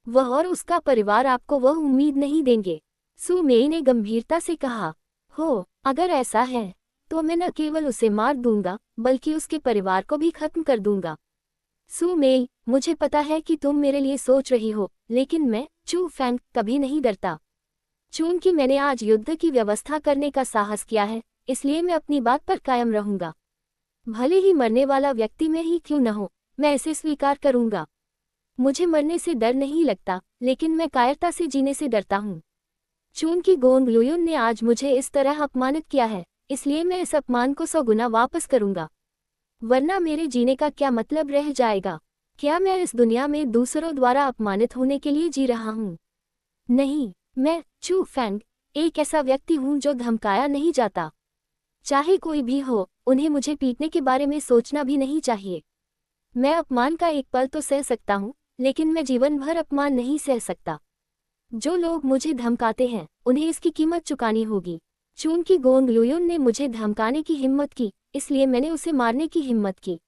वह और उसका परिवार आपको वह उम्मीद नहीं देंगे। सुमेई ने गंभीरता से कहा। अगर ऐसा है तो मैं न केवल उसे मार दूंगा बल्कि उसके परिवार को भी खत्म कर दूंगा। सू मेई, मुझे पता है कि तुम मेरे लिए सोच रही हो, लेकिन मैं, चू फैंग, कभी नहीं डरता। चूंकि मैंने आज युद्ध की व्यवस्था करने का साहस किया है, इसलिए मैं अपनी बात पर कायम रहूंगा। भले ही मरने वाला व्यक्ति मैं ही क्यों न हो, मैं इसे स्वीकार करूंगा। मुझे मरने से डर नहीं लगता, लेकिन मैं कायरता से जीने से डरता हूँ। चूंकि गोंग लुयुन ने आज मुझे इस तरह अपमानित किया है, इसलिए मैं इस अपमान को 100 गुना वापस करूंगा। वरना मेरे जीने का क्या मतलब रह जाएगा? क्या मैं इस दुनिया में दूसरों द्वारा अपमानित होने के लिए जी रहा हूँ? नहीं, मैं, चू फैंग, एक ऐसा व्यक्ति हूँ जो धमकाया नहीं जाता। चाहे कोई भी हो, उन्हें मुझे पीटने के बारे में सोचना भी नहीं चाहिए। मैं अपमान का एक पल तो सह सकता हूँ, लेकिन मैं जीवन भर अपमान नहीं सह सकता। जो लोग मुझे धमकाते हैं, उन्हें इसकी कीमत चुकानी होगी। चूंकि गोंग लुयुन ने मुझे धमकाने की हिम्मत की, इसलिए मैंने उसे मारने की हिम्मत की।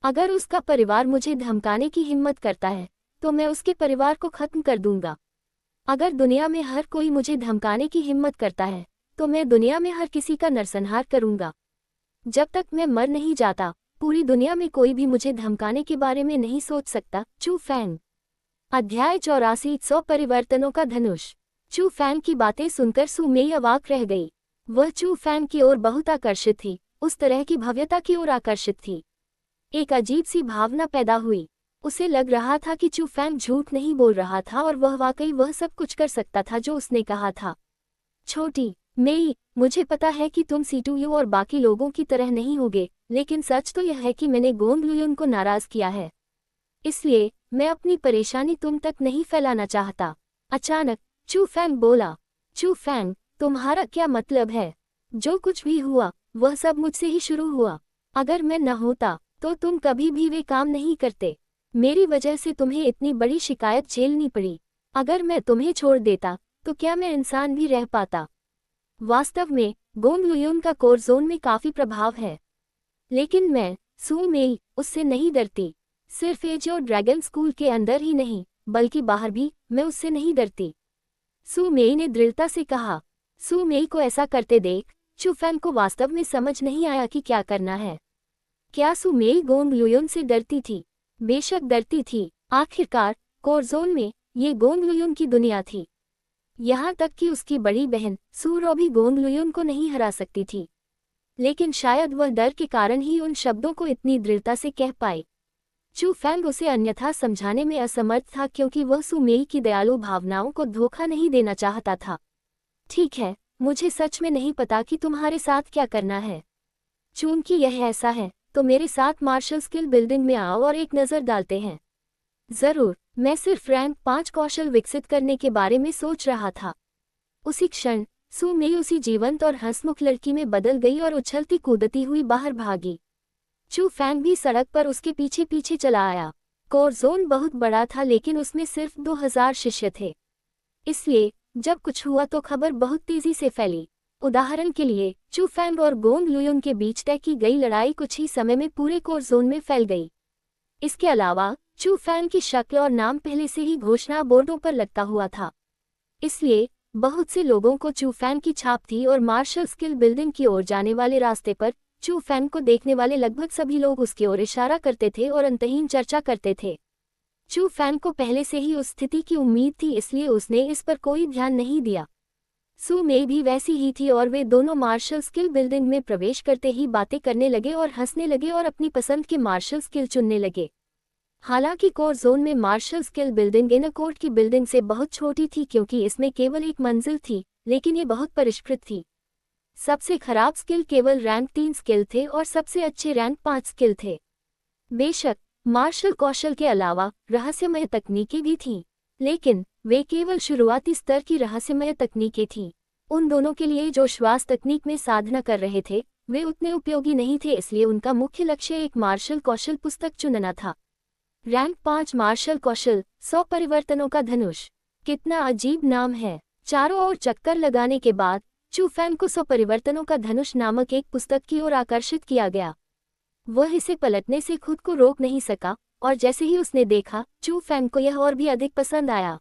अगर उसका परिवार मुझे धमकाने की हिम्मत करता है, तो मैं उसके परिवार को खत्म कर दूंगा। अगर दुनिया में हर कोई मुझे धमकाने की हिम्मत करता है, तो मैं दुनिया में हर किसी का नरसंहार करूंगा। जब तक मैं मर नहीं जाता, पूरी दुनिया में कोई भी मुझे धमकाने के बारे में नहीं सोच सकता। चू फैंग। अध्याय 84, 100 परिवर्तनों का धनुष। चू फैंग की बातें सुनकर सू मेई अवाक रह गई। वह चू फैंग की ओर बहुत आकर्षित थी, उस तरह की भव्यता की ओर आकर्षित थी। एक अजीब सी भावना पैदा हुई। उसे लग रहा था कि चू फैंग झूठ नहीं बोल रहा था और वह वाकई वह सब कुछ कर सकता था जो उसने कहा था। छोटी मेई, मुझे पता है कि तुम सीटूयू और बाकी लोगों की तरह नहीं होगे, लेकिन सच तो यह है कि मैंने गोंग लुयुन को नाराज किया है। इसलिए मैं अपनी परेशानी तुम तक नहीं फैलाना चाहता। अचानक चू फैंग बोला। चू फैंग, तुम्हारा क्या मतलब है? जो कुछ भी हुआ, वह सब मुझसे ही शुरू हुआ। अगर मैं न होता, तो तुम कभी भी वे काम नहीं करते। मेरी वजह से तुम्हें इतनी बड़ी शिकायत झेलनी पड़ी। अगर मैं तुम्हें छोड़ देता, तो क्या मैं इंसान भी रह पाता? वास्तव में, गोंग लुयुन का कोर जोन में काफी प्रभाव है। लेकिन मैं, सू मेई, उससे नहीं डरती। सिर्फ एज और ड्रैगन स्कूल के अंदर ही नहीं, बल्कि बाहर भी, मैं उससे नहीं डरती। सू मेई ने दृढ़ता से कहा। सू मेई को ऐसा करते देख, चू फैंग को वास्तव में समझ नहीं आया कि क्या करना है। क्या सू मेई गोंग लुयुन से डरती थी? बेशक डरती थी। आखिरकार, कोर जोन में, ये गोंग लुयुन की दुनिया थी। यहाँ तक कि उसकी बड़ी बहन, सू रो भी गोंग लुयुन को नहीं हरा सकती थी। लेकिन शायद वह डर के कारण ही उन शब्दों को इतनी दृढ़ता से कह पाई। चू फैंग उसे अन्यथा समझाने में असमर्थ था क्योंकि वह सू मेई की दयालु भावनाओं को धोखा नहीं देना चाहता था। ठीक है, मुझे सच में नहीं पता कि तुम्हारे साथ क्या करना है। चूंकि यह ऐसा है, तो मेरे साथ मार्शल स्किल बिल्डिंग में आओ और एक नज़र डालते हैं। जरूर, मैं सिर्फ रैंक 5 कौशल विकसित करने के बारे में सोच रहा था। उसी क्षण, सू मेई उसी जीवंत और हंसमुख लड़की में बदल गई और उछलती कूदती हुई बाहर भागी। चू फैंग भी सड़क पर उसके पीछे पीछे चला आया। कोर जोन बहुत बड़ा था, लेकिन उसमें सिर्फ 2000 शिष्य थे। इसलिए जब कुछ हुआ तो खबर बहुत तेजी से फैली। उदाहरण के लिए, चू फैंग और गोंग लुयुन के बीच तय की गई लड़ाई कुछ ही समय में पूरे कोर जोन में फैल गई। इसके अलावा, चू फैंग की शक्ल और नाम पहले से ही घोषणा बोर्डों पर लगता हुआ था। इसलिए बहुत से लोगों को चू फैंग की छाप थी और मार्शल स्किल बिल्डिंग की ओर जाने वाले रास्ते पर चू फैंग को देखने वाले लगभग सभी लोग उसकी ओर इशारा करते थे और अंतहीन चर्चा करते थे। चू फैंग को पहले से ही उस स्थिति की उम्मीद थी, इसलिए उसने इस पर कोई ध्यान नहीं दिया। सू मेई भी वैसी ही थी और वे दोनों मार्शल स्किल बिल्डिंग में प्रवेश करते ही बातें करने लगे और हंसने लगे और अपनी पसंद के मार्शल स्किल चुनने लगे। हालांकि कोर जोन में martial skill building inner court की बिल्डिंग से बहुत छोटी थी क्योंकि इसमें केवल एक मंजिल थी, लेकिन ये बहुत परिष्कृत थी। सबसे खराब स्किल केवल रैंक 3 स्किल थे और सबसे अच्छे रैंक 5 स्किल थे। बेशक, मार्शल कौशल के अलावा रहस्यमय तकनीकें भी थीं, लेकिन वे केवल शुरुआती स्तर की रहस्यमय तकनीकें थीं। उन दोनों के लिए जो श्वास तकनीक में साधना कर रहे थे, वे उतने उपयोगी नहीं थे, इसलिए उनका मुख्य लक्ष्य एक मार्शल कौशल पुस्तक चुनना था। रैंक 5 मार्शल कौशल, 100 परिवर्तनों का धनुष। कितना अजीब नाम है। चारों ओर चक्कर लगाने के बाद चू फैंग को 100 परिवर्तनों का धनुष नामक एक पुस्तक की ओर आकर्षित किया गया। वह इसे पलटने से खुद को रोक नहीं सका और जैसे ही उसने देखा, चू फैंग को यह और भी अधिक पसंद आया।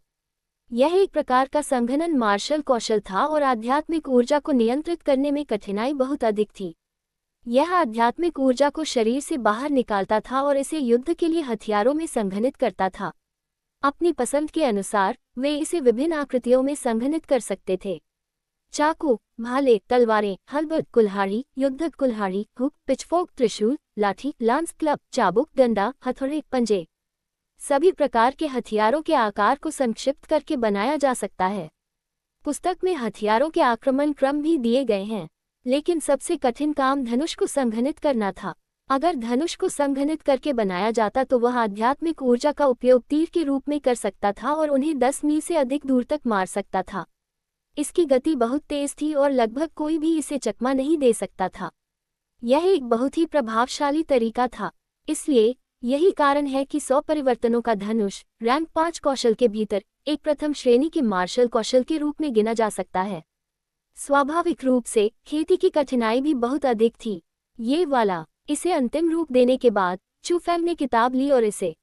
यह एक प्रकार का संघनन मार्शल कौशल था और आध्यात्मिक ऊर्जा को नियंत्रित करने में कठिनाई बहुत अधिक थी। यह आध्यात्मिक ऊर्जा को शरीर से बाहर निकालता था और इसे युद्ध के लिए हथियारों में संघनित करता था। अपनी पसंद के अनुसार वे इसे विभिन्न आकृतियों में संघनित कर सकते थे। चाकू, भाले, तलवारें, हलबर्ड, कुल्हाड़ी, युद्धक कुल्हाड़ी, हुक, पिचफोर्क, त्रिशूल, लाठी, लांस, क्लब, चाबुक, डंडा, हथौड़े, पंजे, सभी प्रकार के हथियारों के आकार को संक्षिप्त करके बनाया जा सकता है। पुस्तक में हथियारों के आक्रमण क्रम भी दिए गए हैं, लेकिन सबसे कठिन काम धनुष को संघनित करना था। अगर धनुष को संघनित करके बनाया जाता तो वह आध्यात्मिक ऊर्जा का उपयोग तीर के रूप में कर सकता था और उन्हें 10 मील से अधिक दूर तक मार सकता था। इसकी गति बहुत तेज थी और लगभग कोई भी इसे चकमा नहीं दे सकता था। यह एक बहुत ही प्रभावशाली तरीका था। इसलिए यही कारण है कि 100 परिवर्तनों का धनुष रैंक 5 कौशल के भीतर एक प्रथम श्रेणी के मार्शल कौशल के रूप में गिना जा सकता है। स्वाभाविक रूप से खेती की कठिनाई भी बहुत अधिक थी। ये वाला इसे अंतिम रूप देने के बाद चू फेंग ने किताब ली और इसे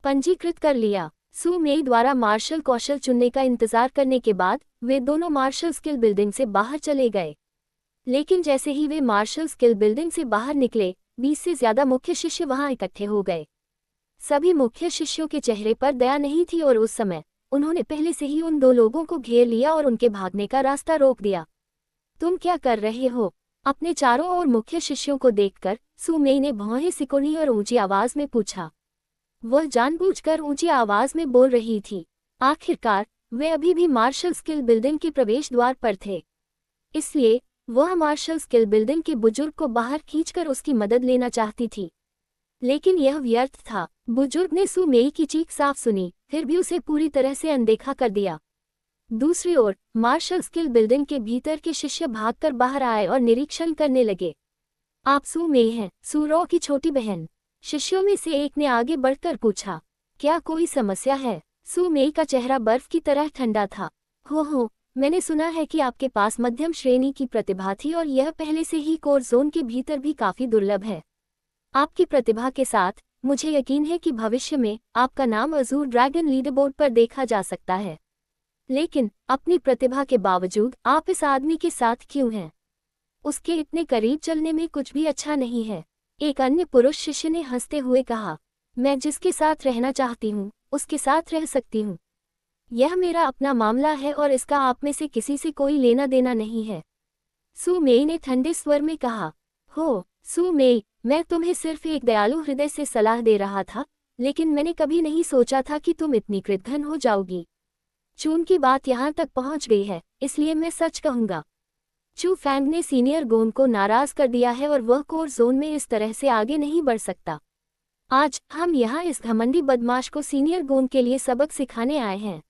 पंजीकृत कर लिया। सू मेई द्वारा मार्शल कौशल चुनने का इंतजार करने के बाद वे दोनों मार्शल स्किल बिल्डिंग से बाहर चले गए। लेकिन जैसे ही वे मार्शल स्किल बिल्डिंग से बाहर निकले, 20 से ज्यादा मुख्य शिष्य वहां इकट्ठे हो गए। सभी मुख्य शिष्यों के चेहरे पर दया नहीं थी और उस समय उन्होंने पहले से ही उन दो लोगों को घेर लिया और उनके भागने का रास्ता रोक दिया। तुम क्या कर रहे हो? अपने चारों ओर मुख्य शिष्यों को देखकर सू मेई ने भौहें सिकोड़ी और ऊंची आवाज में पूछा। वह जानबूझकर ऊंची आवाज में बोल रही थी। आखिरकार वे अभी भी मार्शल स्किल बिल्डिंग के प्रवेश द्वार पर थे, इसलिए वह मार्शल स्किल बिल्डिंग के बुजुर्ग को बाहर खींचकर उसकी मदद लेना चाहती थी। लेकिन यह व्यर्थ था। बुजुर्ग ने सू मेई की चीख साफ सुनी, फिर भी उसे पूरी तरह से अनदेखा कर दिया। दूसरी ओर मार्शल स्किल बिल्डिंग के भीतर के शिष्य भागकर बाहर आए और निरीक्षण करने लगे। आप सू मेई हैं, सू रो की छोटी बहन? शिष्यों में से एक ने आगे बढ़कर पूछा। क्या कोई समस्या है? सू मेई का चेहरा बर्फ की तरह ठंडा था। हो, मैंने सुना है कि आपके पास मध्यम श्रेणी की प्रतिभा थी और यह पहले से ही कोर जोन के भीतर भी काफी दुर्लभ है। आपकी प्रतिभा के साथ मुझे यकीन है कि भविष्य में आपका नाम अजूर ड्रैगन लीडरबोर्ड पर देखा जा सकता है। लेकिन अपनी प्रतिभा के बावजूद आप इस आदमी के साथ क्यों हैं? उसके इतने करीब चलने में कुछ भी अच्छा नहीं है। एक अन्य पुरुष शिष्य ने हंसते हुए कहा। मैं जिसके साथ रहना चाहती हूँ उसके साथ रह सकती हूँ। यह मेरा अपना मामला है और इसका आप में से किसी से कोई लेना देना नहीं है। सू मेई ने ठंडे स्वर में कहा। हो सू मेई, मैं तुम्हें सिर्फ एक दयालु हृदय से सलाह दे रहा था, लेकिन मैंने कभी नहीं सोचा था कि तुम इतनी कृतघ्न हो जाओगी। चून की बात यहाँ तक पहुँच गई है, इसलिए मैं सच कहूँगा। चू फेंग ने सीनियर गोन को नाराज कर दिया है और वह कोर जोन में इस तरह से आगे नहीं बढ़ सकता। आज हम यहाँ इस घमंडी बदमाश को सीनियर गोन के लिए सबक सिखाने आए हैं।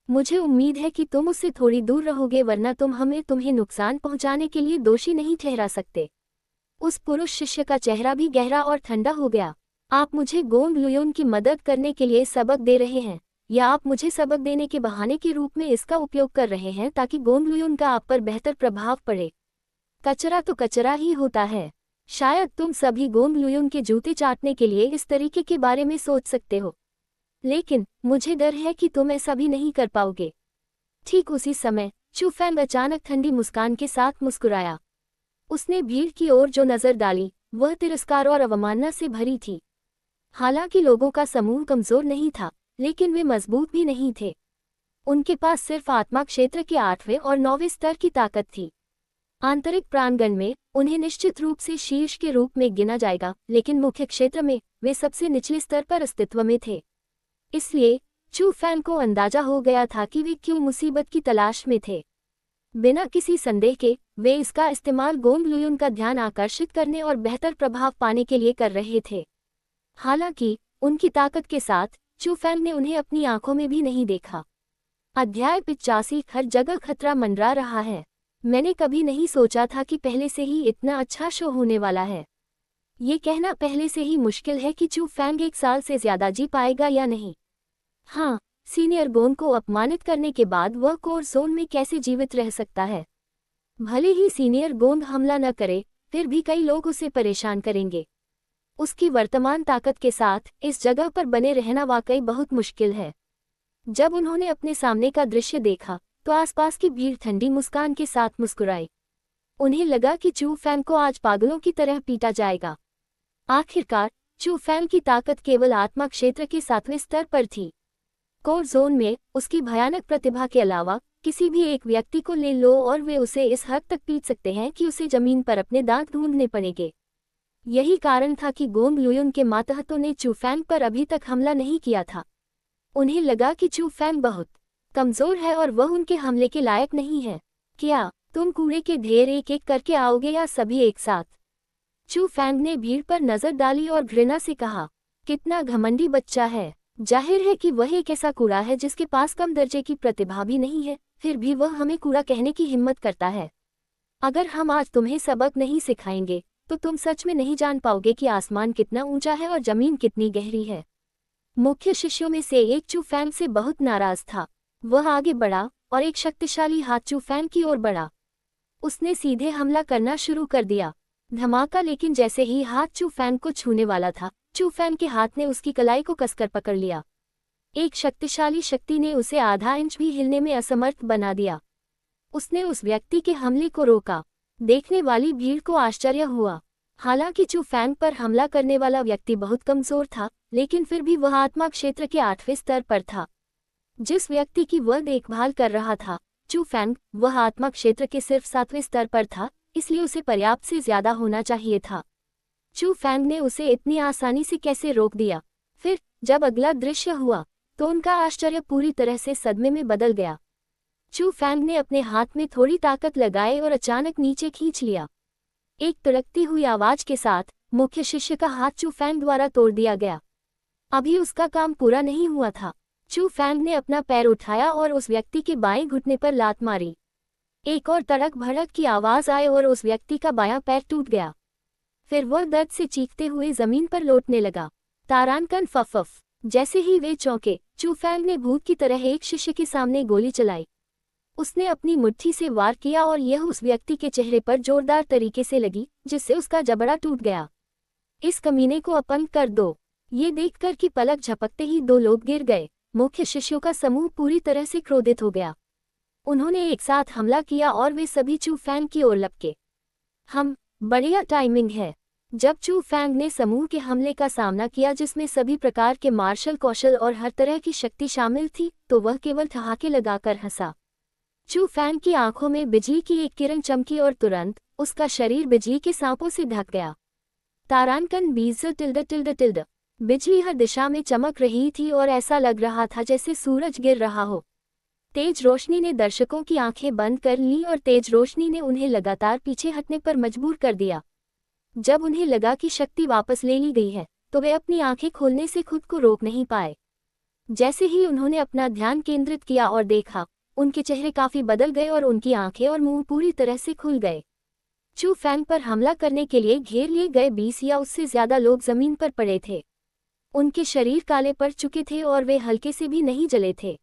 मुझे उम्मीद है कि तुम उससे थोड़ी दूर रहोगे, वरना तुम्हें नुकसान पहुंचाने के लिए दोषी नहीं ठहरा सकते। उस पुरुष शिष्य का चेहरा भी गहरा और ठंडा हो गया। आप मुझे गोंग लुयोन की मदद करने के लिए सबक दे रहे हैं, या आप मुझे सबक देने के बहाने के रूप में इसका उपयोग कर रहे हैं ताकि गोंग लुयोन का आप पर बेहतर प्रभाव पड़े? कचरा तो कचरा ही होता है। शायद तुम सभी गोंग लुयोन के जूते चाटने के लिए इस तरीके के बारे में सोच सकते हो, लेकिन मुझे डर है कि तुम ऐसा भी नहीं कर पाओगे। ठीक उसी समय चू फेंग अचानक ठंडी मुस्कान के साथ मुस्कुराया। उसने भीड़ की ओर जो नजर डाली वह तिरस्कार और अवमानना से भरी थी। हालांकि लोगों का समूह कमजोर नहीं था, लेकिन वे मजबूत भी नहीं थे। उनके पास सिर्फ आत्मा क्षेत्र के 8वें और 9वें स्तर की ताकत थी। आंतरिक प्रांगण में उन्हें निश्चित रूप से शीर्ष के रूप में गिना जाएगा, लेकिन मुख्य क्षेत्र में वे सबसे निचले स्तर पर अस्तित्व में थे। इसलिए चू फेंग को अंदाजा हो गया था कि वे क्यों मुसीबत की तलाश में थे। बिना किसी संदेह के वे इसका इस्तेमाल गोंग लुयोन का ध्यान आकर्षित करने और बेहतर प्रभाव पाने के लिए कर रहे थे। हालांकि उनकी ताकत के साथ चू फेंग ने उन्हें अपनी आंखों में भी नहीं देखा। अध्याय 85। हर जगह खतरा मंडरा रहा है। मैंने कभी नहीं सोचा था कि पहले से ही इतना अच्छा शो होने वाला है। ये कहना पहले से ही मुश्किल है कि चू फेंग 1 साल से ज्यादा जी पाएगा या नहीं। हाँ, सीनियर गोंग को अपमानित करने के बाद वह कोर जोन में कैसे जीवित रह सकता है? भले ही सीनियर गोंग हमला न करे, फिर भी कई लोग उसे परेशान करेंगे। उसकी वर्तमान ताकत के साथ इस जगह पर बने रहना वाकई बहुत मुश्किल है। जब उन्होंने अपने सामने का दृश्य देखा तो आसपास की भीड़ ठंडी मुस्कान के साथ मुस्कुराई। उन्हें लगा कि चू फैंग को आज पागलों की तरह पीटा जाएगा। आखिरकार चू फैंग की ताकत केवल आत्मा क्षेत्र के 7वें स्तर पर थी। कोर जोन में उसकी भयानक प्रतिभा के अलावा किसी भी एक व्यक्ति को ले लो और वे उसे इस हद तक पीट सकते हैं कि उसे जमीन पर अपने दांत ढूंढने पड़ेंगे। यही कारण था कि गोंग लुयुन के मातहतों ने चू फैंग पर अभी तक हमला नहीं किया था। उन्हें लगा कि चू फैंग बहुत कमजोर है और वह उनके हमले के लायक नहीं है। क्या तुम कूड़े के ढेर एक एक करके आओगे या सभी एक साथ? चू फैंग ने भीड़ पर नजर डाली और घृणा से कहा, कितना घमंडी बच्चा है। जाहिर है कि वह एक ऐसा कूड़ा है जिसके पास कम दर्जे की प्रतिभा भी नहीं है, फिर भी वह हमें कूड़ा कहने की हिम्मत करता है। अगर हम आज तुम्हें सबक नहीं सिखाएंगे तो तुम सच में नहीं जान पाओगे कि आसमान कितना ऊंचा है और जमीन कितनी गहरी है। मुख्य शिष्यों में से एक चू फैंग से बहुत नाराज था। वह आगे बढ़ा और एक शक्तिशाली हाथ चू फैंग की ओर बढ़ा। उसने सीधे हमला करना शुरू कर दिया। धमाका! लेकिन जैसे ही हाथ चू फैंग को छूने वाला था, चू फैंग के हाथ ने उसकी कलाई को कसकर पकड़ लिया। एक शक्तिशाली शक्ति ने उसे आधा इंच भी हिलने में असमर्थ बना दिया। उसने उस व्यक्ति के हमले को रोका। देखने वाली भीड़ को आश्चर्य हुआ। हालांकि चू फैंग पर हमला करने वाला व्यक्ति बहुत कमजोर था, लेकिन फिर भी वह आत्मा क्षेत्र के 8वें स्तर पर था। जिस व्यक्ति की वह देखभाल कर रहा था, चू फैंग, वह आत्मा क्षेत्र के सिर्फ 7वें स्तर पर था, इसलिए उसे पर्याप्त से ज्यादा होना चाहिए था। चू फैंग ने उसे इतनी आसानी से कैसे रोक दिया? फिर जब अगला दृश्य हुआ तो उनका आश्चर्य पूरी तरह से सदमे में बदल गया। चू फैंग ने अपने हाथ में थोड़ी ताकत लगाई और अचानक नीचे खींच लिया। एक तड़कती हुई आवाज के साथ मुख्य शिष्य का हाथ चू फैंग द्वारा तोड़ दिया गया। अभी उसका काम पूरा नहीं हुआ था। चू फैंग ने अपना पैर उठाया और उस व्यक्ति के बाएं घुटने पर लात मारी। एक और तड़क भड़क की आवाज आई और उस व्यक्ति का बायां पैर टूट गया। फिर वह दर्द से चीखते हुए जमीन पर लौटने लगा। तारानकन फफ! जैसे ही वे चौंके, चू फैंग ने भूत की तरह एक शिष्य के सामने गोली चलाई। उसने अपनी मुट्ठी से वार किया और यह उस व्यक्ति के चेहरे पर जोरदार तरीके से लगी, जिससे उसका जबड़ा टूट गया। इस कमीने को अपंग कर दो! ये देखकर कि पलक झपकते ही 2 लोग गिर गए। मुख्य शिष्यों का समूह पूरी तरह से क्रोधित हो गया। उन्होंने एक साथ हमला किया और वे सभी चू फैंग की ओर लपके। बढ़िया टाइमिंग है। जब चू फैंग ने समूह के हमले का सामना किया जिसमें सभी प्रकार के मार्शल कौशल और हर तरह की शक्ति शामिल थी, तो वह केवल ठहाके लगाकर हंसा। चू फैंग की आंखों में बिजली की एक किरण चमकी और तुरंत उसका शरीर बिजली के सांपों से ढक गया। तारानकन बीज टिल्ड। बिजली हर दिशा में चमक रही थी और ऐसा लग रहा था जैसे सूरज गिर रहा हो। तेज रोशनी ने दर्शकों की आंखें बंद कर ली और तेज रोशनी ने उन्हें लगातार पीछे हटने पर मजबूर कर दिया। जब उन्हें लगा कि शक्ति वापस ले ली गई है, तो वे अपनी आंखें खोलने से खुद को रोक नहीं पाए। जैसे ही उन्होंने अपना ध्यान केंद्रित किया और देखा, उनके चेहरे काफी बदल गए और उनकी आंखें और मुंह पूरी तरह से खुल गए। चू फैंग पर हमला करने के लिए घेर लिए गए 20 या उससे ज्यादा लोग जमीन पर पड़े थे। उनके शरीर काले पड़ चुके थे और वे हल्के से भी नहीं जले थे।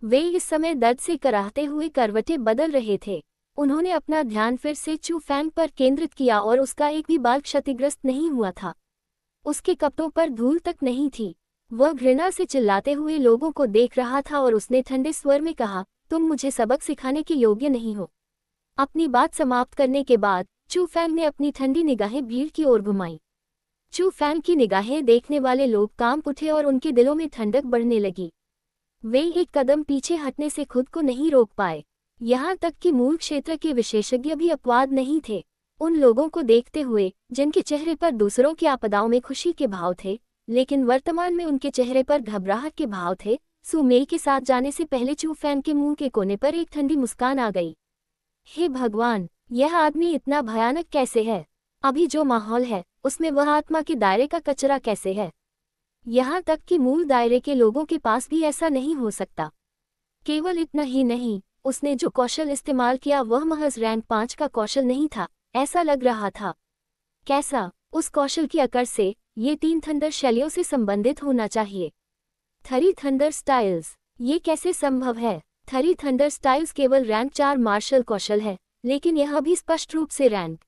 वे इस समय दर्द से कराहते हुए करवटें बदल रहे थे। उन्होंने अपना ध्यान फिर से चू फैंग पर केंद्रित किया और उसका एक भी बाल क्षतिग्रस्त नहीं हुआ था। उसके कपड़ों पर धूल तक नहीं थी। वह घृणा से चिल्लाते हुए लोगों को देख रहा था और उसने ठंडे स्वर में कहा, तुम मुझे सबक सिखाने के योग्य नहीं हो। अपनी बात समाप्त करने के बाद चू फैंग ने अपनी ठंडी निगाहें भीड़ की ओर घुमाई। चू फैंग की निगाहें देखने वाले लोग कांप उठे और उनके दिलों में ठंडक बढ़ने लगी। वे एक कदम पीछे हटने से खुद को नहीं रोक पाए। यहाँ तक कि मूल क्षेत्र के विशेषज्ञ भी अपवाद नहीं थे। उन लोगों को देखते हुए जिनके चेहरे पर दूसरों की आपदाओं में खुशी के भाव थे, लेकिन वर्तमान में उनके चेहरे पर घबराहट के भाव थे, सू मेई के साथ जाने से पहले चू फैंग के मुंह के कोने पर एक ठंडी मुस्कान आ गई। हे भगवान, यह आदमी इतना भयानक कैसे है? अभी जो माहौल है उसमें वह आत्मा के दायरे का कचरा कैसे है? यहाँ तक कि मूल दायरे के लोगों के पास भी ऐसा नहीं हो सकता। केवल इतना ही नहीं, उसने जो कौशल इस्तेमाल किया वह महज रैंक 5 का कौशल नहीं था, ऐसा लग रहा था। कैसा? उस कौशल की अकड़ से ये 3 थंडर शैलियों से संबंधित होना चाहिए। 3 थंडर स्टाइल्स, ये कैसे संभव है? 3 थंडर स्टाइल्स केवल रैंक 4 मार्शल कौशल है, लेकिन यह भी स्पष्ट रूप से रैंक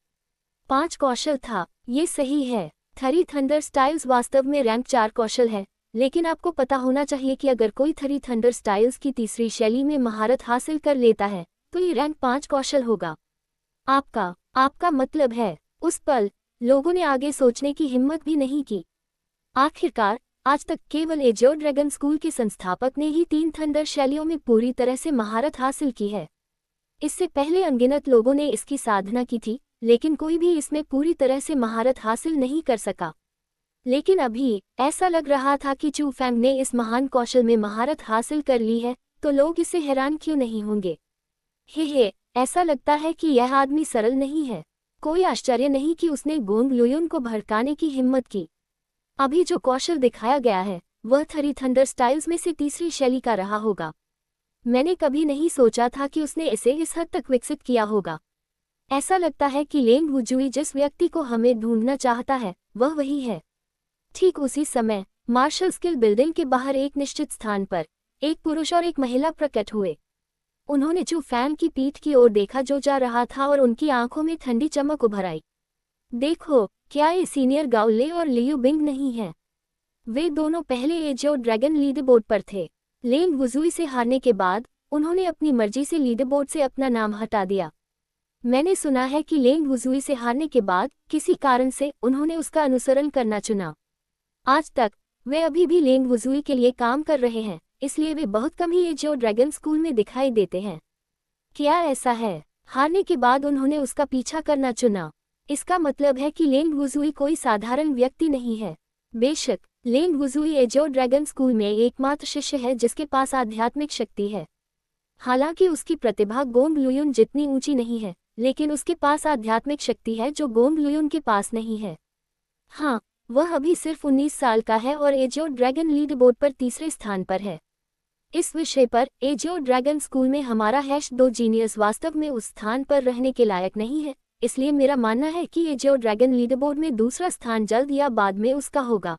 5 कौशल था। ये सही है, 3 थंडर स्टाइल्स वास्तव में रैंक 4 कौशल है, लेकिन आपको पता होना चाहिए कि अगर कोई थ्री थंडर स्टाइल्स की तीसरी शैली में महारत हासिल कर लेता है तो ये रैंक 5 कौशल होगा। आपका मतलब है, उस पल लोगों ने आगे सोचने की हिम्मत भी नहीं की। आखिरकार आज तक केवल एजियो ड्रैगन स्कूल के संस्थापक ने ही 3 थंडर शैलियों में पूरी तरह से महारत हासिल की है। इससे पहले अनगिनत लोगों ने इसकी साधना की थी, लेकिन कोई भी इसमें पूरी तरह से महारत हासिल नहीं कर सका। लेकिन अभी ऐसा लग रहा था कि चू फैंग ने इस महान कौशल में महारत हासिल कर ली है, तो लोग इससे हैरान क्यों नहीं होंगे। हे, ऐसा लगता है कि यह आदमी सरल नहीं है। कोई आश्चर्य नहीं कि उसने गोंग लुयुन को भड़काने की हिम्मत की। अभी जो कौशल दिखाया गया है वह थ्री थंडर स्टाइल्स में से तीसरी शैली का रहा होगा। मैंने कभी नहीं सोचा था कि उसने इसे इस हद तक विकसित किया होगा। ऐसा लगता है कि लेंग वुजुई जिस व्यक्ति को हमें ढूंढना चाहता है वह वही है। ठीक उसी समय मार्शल स्किल बिल्डिंग के बाहर एक निश्चित स्थान पर एक पुरुष और एक महिला प्रकट हुए। उन्होंने चू फैंग की पीठ की ओर देखा जो जा रहा था और उनकी आंखों में ठंडी चमक उभर आई। देखो, क्या ये सीनियर गाओ ले और लियू बिंग नहीं है? वे दोनों पहले एजियो ड्रैगन लीडरबोर्ड पर थे। लेंग वुजुई से हारने के बाद उन्होंने अपनी मर्जी से लीडरबोर्ड से अपना नाम हटा दिया। मैंने सुना है कि लेंग वुजुई से हारने के बाद किसी कारण से उन्होंने उसका अनुसरण करना चुना। आज तक वे अभी भी लेंग वुजुई के लिए काम कर रहे हैं, इसलिए वे बहुत कम ही एजियो ड्रैगन स्कूल में दिखाई देते हैं। क्या ऐसा है? हारने के बाद उन्होंने उसका पीछा करना चुना। इसका मतलब है कि लेंग वुजुई कोई साधारण व्यक्ति नहीं है। बेशक लेंग वुजुई एजियो ड्रैगन स्कूल में एकमात्र शिष्य है जिसके पास आध्यात्मिक शक्ति है। हालांकि उसकी प्रतिभा गोंग लुयुन जितनी ऊंची नहीं है, लेकिन उसके पास आध्यात्मिक शक्ति है जो गोंग लुयुन के पास नहीं है। हाँ, वह अभी सिर्फ 19 साल का है और एजियो ड्रैगन लीडरबोर्ड पर तीसरे स्थान पर है। इस विषय पर एजियो ड्रैगन स्कूल में हमारा #2 जीनियस वास्तव में उस स्थान पर रहने के लायक नहीं है, इसलिए मेरा मानना है कि एजियो ड्रैगन लीडरबोर्ड में दूसरा स्थान जल्द या बाद में उसका होगा।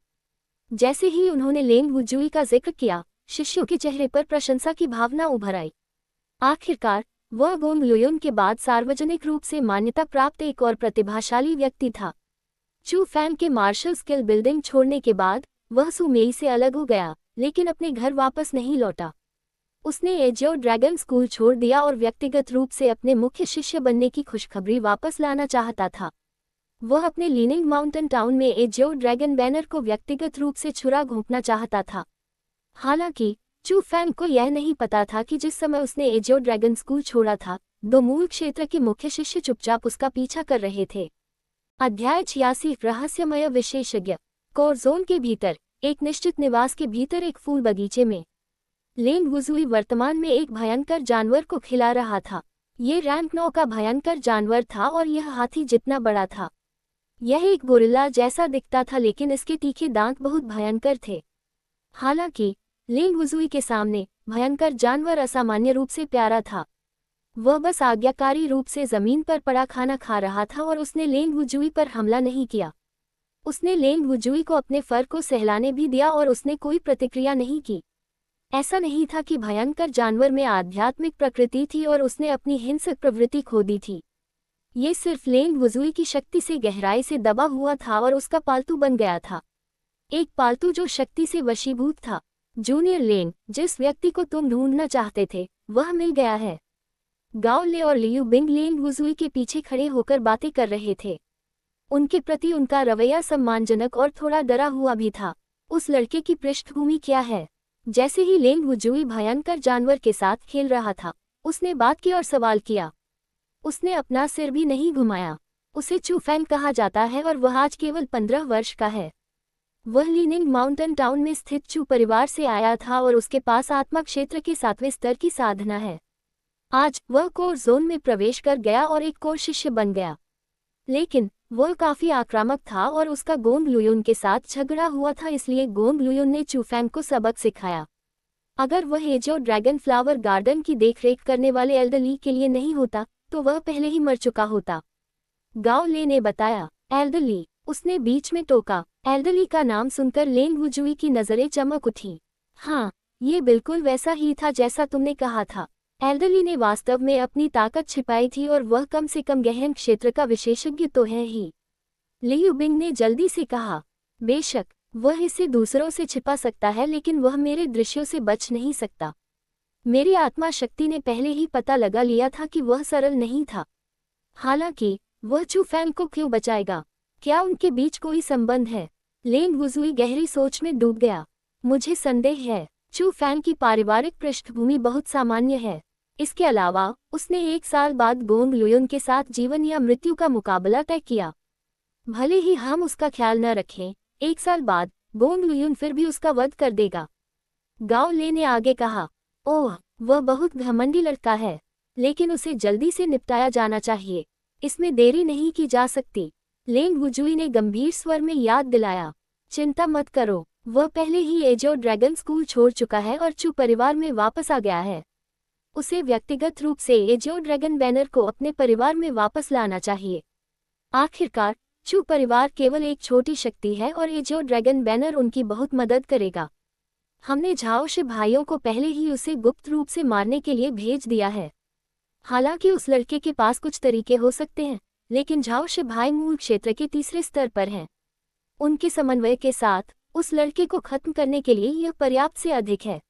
जैसे ही उन्होंने लेंग वुजुई का जिक्र किया, शिष्यों के चेहरे पर प्रशंसा की भावना उभर आई। आखिरकार वह गोंग लुयुन के बाद सार्वजनिक रूप से मान्यता प्राप्त एक और प्रतिभाशाली व्यक्ति था। चू फैंग के मार्शल स्किल बिल्डिंग छोड़ने के बाद वह सुमेई से अलग हो गया, लेकिन अपने घर वापस नहीं लौटा। उसने एजियो ड्रैगन स्कूल छोड़ दिया और व्यक्तिगत रूप से अपने मुख्य शिष्य बनने की खुशखबरी वापस लाना चाहता था। वह अपने लीनिंग माउंटेन टाउन में एजियो ड्रैगन बैनर को व्यक्तिगत रूप से छुरा घोंपना चाहता था। हालांकि चू फैंग को यह नहीं पता था कि जिस समय उसने एजियो ड्रैगन स्कूल छोड़ा था, 2 मूल क्षेत्र के मुख्य शिष्य चुपचाप उसका पीछा कर रहे थे। अध्याय 86 रहस्यमय विशेषज्ञ। कोर जोन के भीतर एक निश्चित निवास के भीतर एक फूल बगीचे में लेंग वुजुई वर्तमान में एक भयंकर जानवर को खिला रहा था। ये रैंक 9 का भयंकर जानवर था और यह हाथी जितना बड़ा था। यह एक गोरिल्ला जैसा दिखता था, लेकिन इसके तीखे दांत बहुत भयंकर थे। हालांकि लेंग वुजुई के सामने भयंकर जानवर असामान्य रूप से प्यारा था। वह बस आज्ञाकारी रूप से जमीन पर पड़ा खाना खा रहा था और उसने लेंग वुजुई पर हमला नहीं किया। उसने लेंग वुजुई को अपने फर को सहलाने भी दिया और उसने कोई प्रतिक्रिया नहीं की। ऐसा नहीं था कि भयंकर जानवर में आध्यात्मिक प्रकृति थी और उसने अपनी हिंसक प्रवृत्ति खो दी थी। ये सिर्फ लेंग वुजुई की शक्ति से गहराई से दबा हुआ था और उसका पालतू बन गया था। एक पालतू जो शक्ति से वशीभूत था। जूनियर लेंग, जिस व्यक्ति को तुम ढूंढना चाहते थे वह मिल गया है। गाओ ले और लियू बिंग लेंग वुजुई के पीछे खड़े होकर बातें कर रहे थे। उनके प्रति उनका रवैया सम्मानजनक और थोड़ा डरा हुआ भी था। उस लड़के की पृष्ठभूमि क्या है? जैसे ही लेंग वुजुई भयंकर जानवर के साथ खेल रहा था, उसने बात की और सवाल किया। उसने अपना सिर भी नहीं घुमाया। उसे चू फैंग कहा जाता है और वह आज केवल 15 वर्ष का है। वह लीनिंग माउंटेन टाउन में स्थित चू परिवार से आया था और उसके पास आत्मा क्षेत्र के 7वें स्तर की साधना है। आज वह कोर जोन में प्रवेश कर गया और एक कोर शिष्य बन गया। लेकिन वह काफी आक्रामक था और उसका गोंग लुयुन के साथ झगड़ा हुआ था, इसलिए गोंग लुयुन ने चू फैंग को सबक सिखाया। अगर वह एजियो ड्रैगन फ्लावर गार्डन की देखरेख करने वाले एल्डरली के लिए नहीं होता तो वह पहले ही मर चुका होता। गाओ ले ने बताया। एल्डरली, उसने बीच में टोका। एल्डरली का नाम सुनकर लेंग वुजुई की नजरें चमक उठी। हाँ, ये बिल्कुल वैसा ही था जैसा तुमने कहा था। एल्डरली ने वास्तव में अपनी ताकत छिपाई थी और वह कम से कम गहन क्षेत्र का विशेषज्ञ तो है ही। लियू बिंग ने जल्दी से कहा। बेशक, वह इसे दूसरों से छिपा सकता है, लेकिन वह मेरे दृश्यों से बच नहीं सकता। मेरी आत्मा शक्ति ने पहले ही पता लगा लिया था कि वह सरल नहीं था। हालांकि वह चू फैंग को क्यों बचाएगा? क्या उनके बीच कोई संबंध है? लेंग वुजुई गहरी सोच में डूब गया। मुझे संदेह है, चू फैंग की पारिवारिक पृष्ठभूमि बहुत सामान्य है। इसके अलावा उसने 1 साल बाद गोंग लुयोन के साथ जीवन या मृत्यु का मुकाबला तय किया। भले ही हम उसका ख्याल न रखें, 1 साल बाद गोंग लुयोन फिर भी उसका वध कर देगा। गाओ ले ने आगे कहा, ओह, वह बहुत घमंडी लड़का है, लेकिन उसे जल्दी से निपटाया जाना चाहिए। इसमें देरी नहीं की जा सकती। लेंग वुजुई ने गंभीर स्वर में याद दिलाया, चिंता मत करो, वह पहले ही एजो ड्रैगन स्कूल छोड़ चुका है और चू परिवार में वापस आ गया है। उसे व्यक्तिगत रूप से एजो ड्रैगन बैनर को अपने परिवार में वापस लाना चाहिए। आखिरकार चू परिवार केवल एक छोटी शक्ति है और एजो ड्रैगन बैनर उनकी बहुत मदद करेगा। हमने झाओशी भाइयों को पहले ही उसे गुप्त रूप से मारने के लिए भेज दिया है। हालांकि उस लड़के के पास कुछ तरीके हो सकते हैं, लेकिन झाओशी भाई मूल क्षेत्र के तीसरे स्तर पर हैं। उनके समन्वय के साथ उस लड़के को खत्म करने के लिए यह पर्याप्त से अधिक है।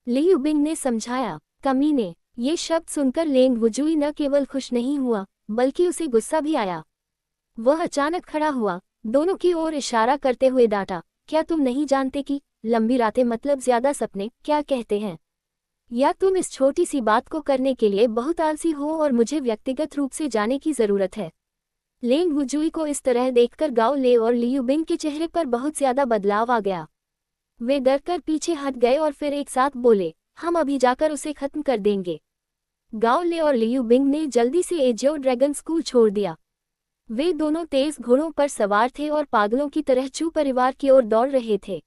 लियू बिंग ने समझाया। कमीने, ये शब्द सुनकर लेंग वुजुई न केवल खुश नहीं हुआ, बल्कि उसे गुस्सा भी आया। वह अचानक खड़ा हुआ, दोनों की ओर इशारा करते हुए डांटा, क्या तुम नहीं जानते कि लंबी रातें मतलब ज्यादा सपने क्या कहते हैं? या तुम इस छोटी सी बात को करने के लिए बहुत आलसी हो और मुझे व्यक्तिगत रूप से जाने की जरूरत है? लेंग वुजुई को इस तरह देखकर गाओ ले और लियू बिंग के चेहरे पर बहुत ज्यादा बदलाव आ गया। वे डरकर पीछे हट गए और फिर एक साथ बोले, हम अभी जाकर उसे खत्म कर देंगे। गाओ ले और लियू बिंग ने जल्दी से एजो ड्रैगन स्कूल छोड़ दिया। वे दोनों तेज घोड़ों पर सवार थे और पागलों की तरह चू परिवार की ओर दौड़ रहे थे।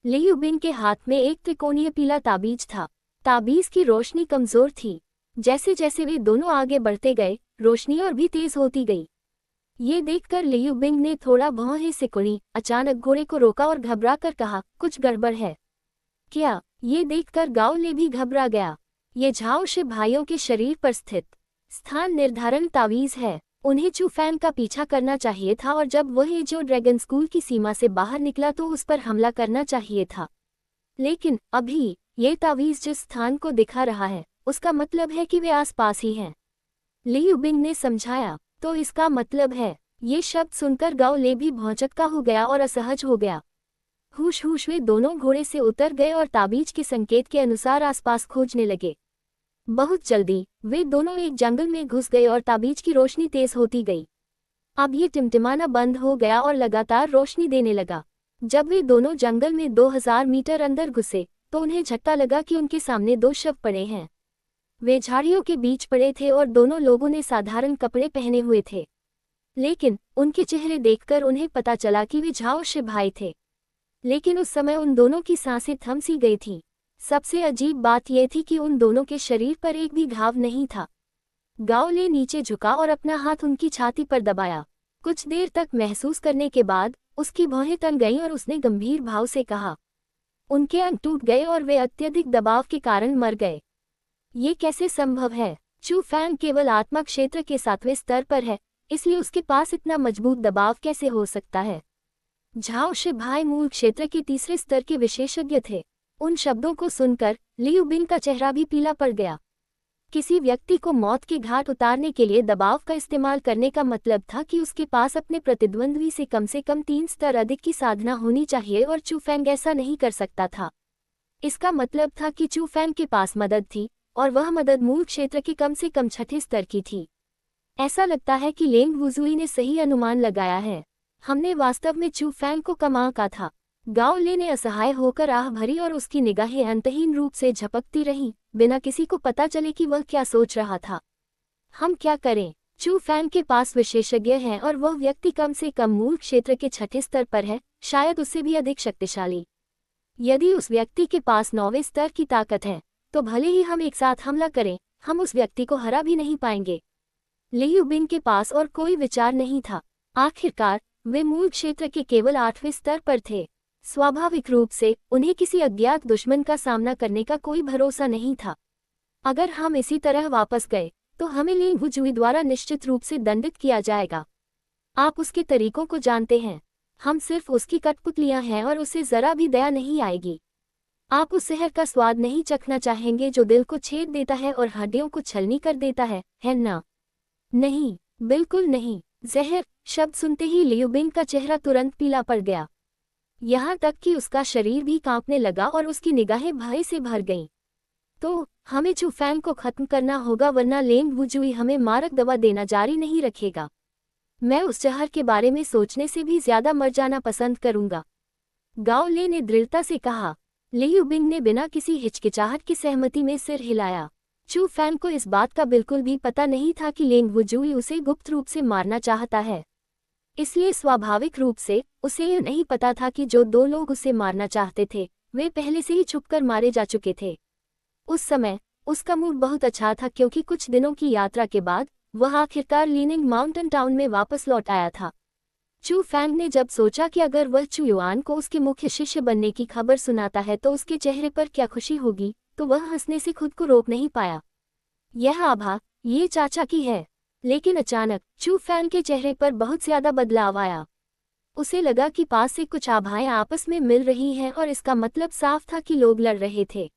लियू बिंग के हाथ में एक त्रिकोणीय पीला ताबीज था। ताबीज की रोशनी कमजोर थी। जैसे जैसे वे दोनों आगे बढ़ते गए, रोशनी और भी तेज होती गई। ये देखकर लियू बिंग ने थोड़ा भौहें सिकुड़ी, अचानक घोड़े को रोका और घबरा कर कहा, कुछ गड़बड़ है क्या? ये देखकर गाओ ले भी घबरा गया। ये झाओशी भाइयों के शरीर पर स्थित स्थान निर्धारण तावीज है। उन्हें चू फैंग का पीछा करना चाहिए था और जब वह एजो ड्रैगन स्कूल की सीमा से बाहर निकला तो उस पर हमला करना चाहिए था। लेकिन अभी ये तावीज जिस स्थान को दिखा रहा है, उसका मतलब है कि वे आसपास ही हैं। लियू बिंग ने समझाया, तो इसका मतलब है। ये शब्द सुनकर गाओ ले भी भौचक्का हो गया और असहज हो गया। हुश हुश वे दोनों घोड़े से उतर गए और ताबीज के संकेत के अनुसार आसपास खोजने लगे। बहुत जल्दी वे दोनों एक जंगल में घुस गए और ताबीज की रोशनी तेज होती गई। अब ये टिमटिमाना बंद हो गया और लगातार रोशनी देने लगा। जब वे दोनों जंगल में 2000 मीटर अंदर घुसे तो उन्हें झटका लगा कि उनके सामने 2 शव पड़े हैं। वे झाड़ियों के बीच पड़े थे और दोनों लोगों ने साधारण कपड़े पहने हुए थे, लेकिन उनके चेहरे देखकर उन्हें पता चला कि वे झाओशी भाई थे। लेकिन उस समय उन दोनों की सांसें थम सी गई थीं। सबसे अजीब बात यह थी कि उन दोनों के शरीर पर एक भी घाव नहीं था। गाओ ले नीचे झुका और अपना हाथ उनकी छाती पर दबाया। कुछ देर तक महसूस करने के बाद उसकी भौहें तन गईं और उसने गंभीर भाव से कहा, उनके अंग टूट गए और वे अत्यधिक दबाव के कारण मर गए। ये कैसे संभव है? चू फैंग केवल आत्मा क्षेत्र के 7वें स्तर पर है, इसलिए उसके पास इतना मजबूत दबाव कैसे हो सकता है? झाओशी भाई मूल क्षेत्र के तीसरे स्तर के विशेषज्ञ थे। उन शब्दों को सुनकर लियू बिंग का चेहरा भी पीला पड़ गया। किसी व्यक्ति को मौत के घाट उतारने के लिए दबाव का इस्तेमाल करने का मतलब था कि उसके पास अपने प्रतिद्वंद्वी से कम 3 स्तर अधिक की साधना होनी चाहिए और चू फैंग ऐसा नहीं कर सकता था। इसका मतलब था कि चू फैंग के पास मदद थी और वह मदद मूल क्षेत्र के कम से कम 6ठे स्तर की थी। ऐसा लगता है कि लेंग वुजुई ने सही अनुमान लगाया है। हमने वास्तव में चू फैंग को कम आंका था। गाओ ले ने असहाय होकर आह भरी और उसकी निगाहें अंतहीन रूप से झपकती रहीं, बिना किसी को पता चले कि वह क्या सोच रहा था। हम क्या करें? चू फैंग के पास विशेषज्ञ हैं और वह व्यक्ति कम से कम मूल क्षेत्र के 6ठे स्तर पर है, शायद उससे भी अधिक शक्तिशाली। यदि उस व्यक्ति के पास 9वें स्तर की ताकत है तो भले ही हम एक साथ हमला करें, हम उस व्यक्ति को हरा भी नहीं पाएंगे। लियू बिंग के पास और कोई विचार नहीं था। आखिरकार वे मूल क्षेत्र के केवल 8वें स्तर पर थे। स्वाभाविक रूप से उन्हें किसी अज्ञात दुश्मन का सामना करने का कोई भरोसा नहीं था। अगर हम इसी तरह वापस गए तो हमें लेंग वुजुई द्वारा निश्चित रूप से दंडित किया जाएगा। आप उसके तरीकों को जानते हैं। हम सिर्फ उसकी कठपुतलियां हैं और उसे जरा भी दया नहीं आएगी। आप उस जहर का स्वाद नहीं चखना चाहेंगे जो दिल को छेद देता है और हड्डियों को छलनी कर देता है ना? नहीं, बिल्कुल नहीं। जहर शब्द सुनते ही लियू बिंग का चेहरा तुरंत पीला पड़ गया। यहाँ तक कि उसका शरीर भी कांपने लगा और उसकी निगाहें भय से भर गईं। तो हमें चू फैंग को खत्म करना होगा, वरना लेंग वुजुई हमें मारक दवा देना जारी नहीं रखेगा। मैं उस जहर के बारे में सोचने से भी ज्यादा मर जाना पसंद करूंगा, गाओ ले ने दृढ़ता से कहा। लियू बिंग ने बिना किसी हिचकिचाहट की सहमति में सिर हिलाया। चू फैंग को इस बात का बिल्कुल भी पता नहीं था कि लेंग वुजुई उसे गुप्त रूप से मारना चाहता है, इसलिए स्वाभाविक रूप से उसे यह नहीं पता था कि जो दो लोग उसे मारना चाहते थे वे पहले से ही छुपकर मारे जा चुके थे। उस समय उसका मूड बहुत अच्छा था क्योंकि कुछ दिनों की यात्रा के बाद वह आखिरकार लीनिंग माउंटेन टाउन में वापस लौट आया था। चू फैंग ने जब सोचा कि अगर वह चू युआन को उसके मुख्य शिष्य बनने की खबर सुनाता है तो उसके चेहरे पर क्या खुशी होगी, तो वह हंसने से खुद को रोक नहीं पाया। यह आभा ये चाचा की है। लेकिन अचानक चू फैंग के चेहरे पर बहुत ज्यादा बदलाव आया। उसे लगा कि पास से कुछ आभाएं आपस में मिल रही हैं और इसका मतलब साफ था कि लोग लड़ रहे थे।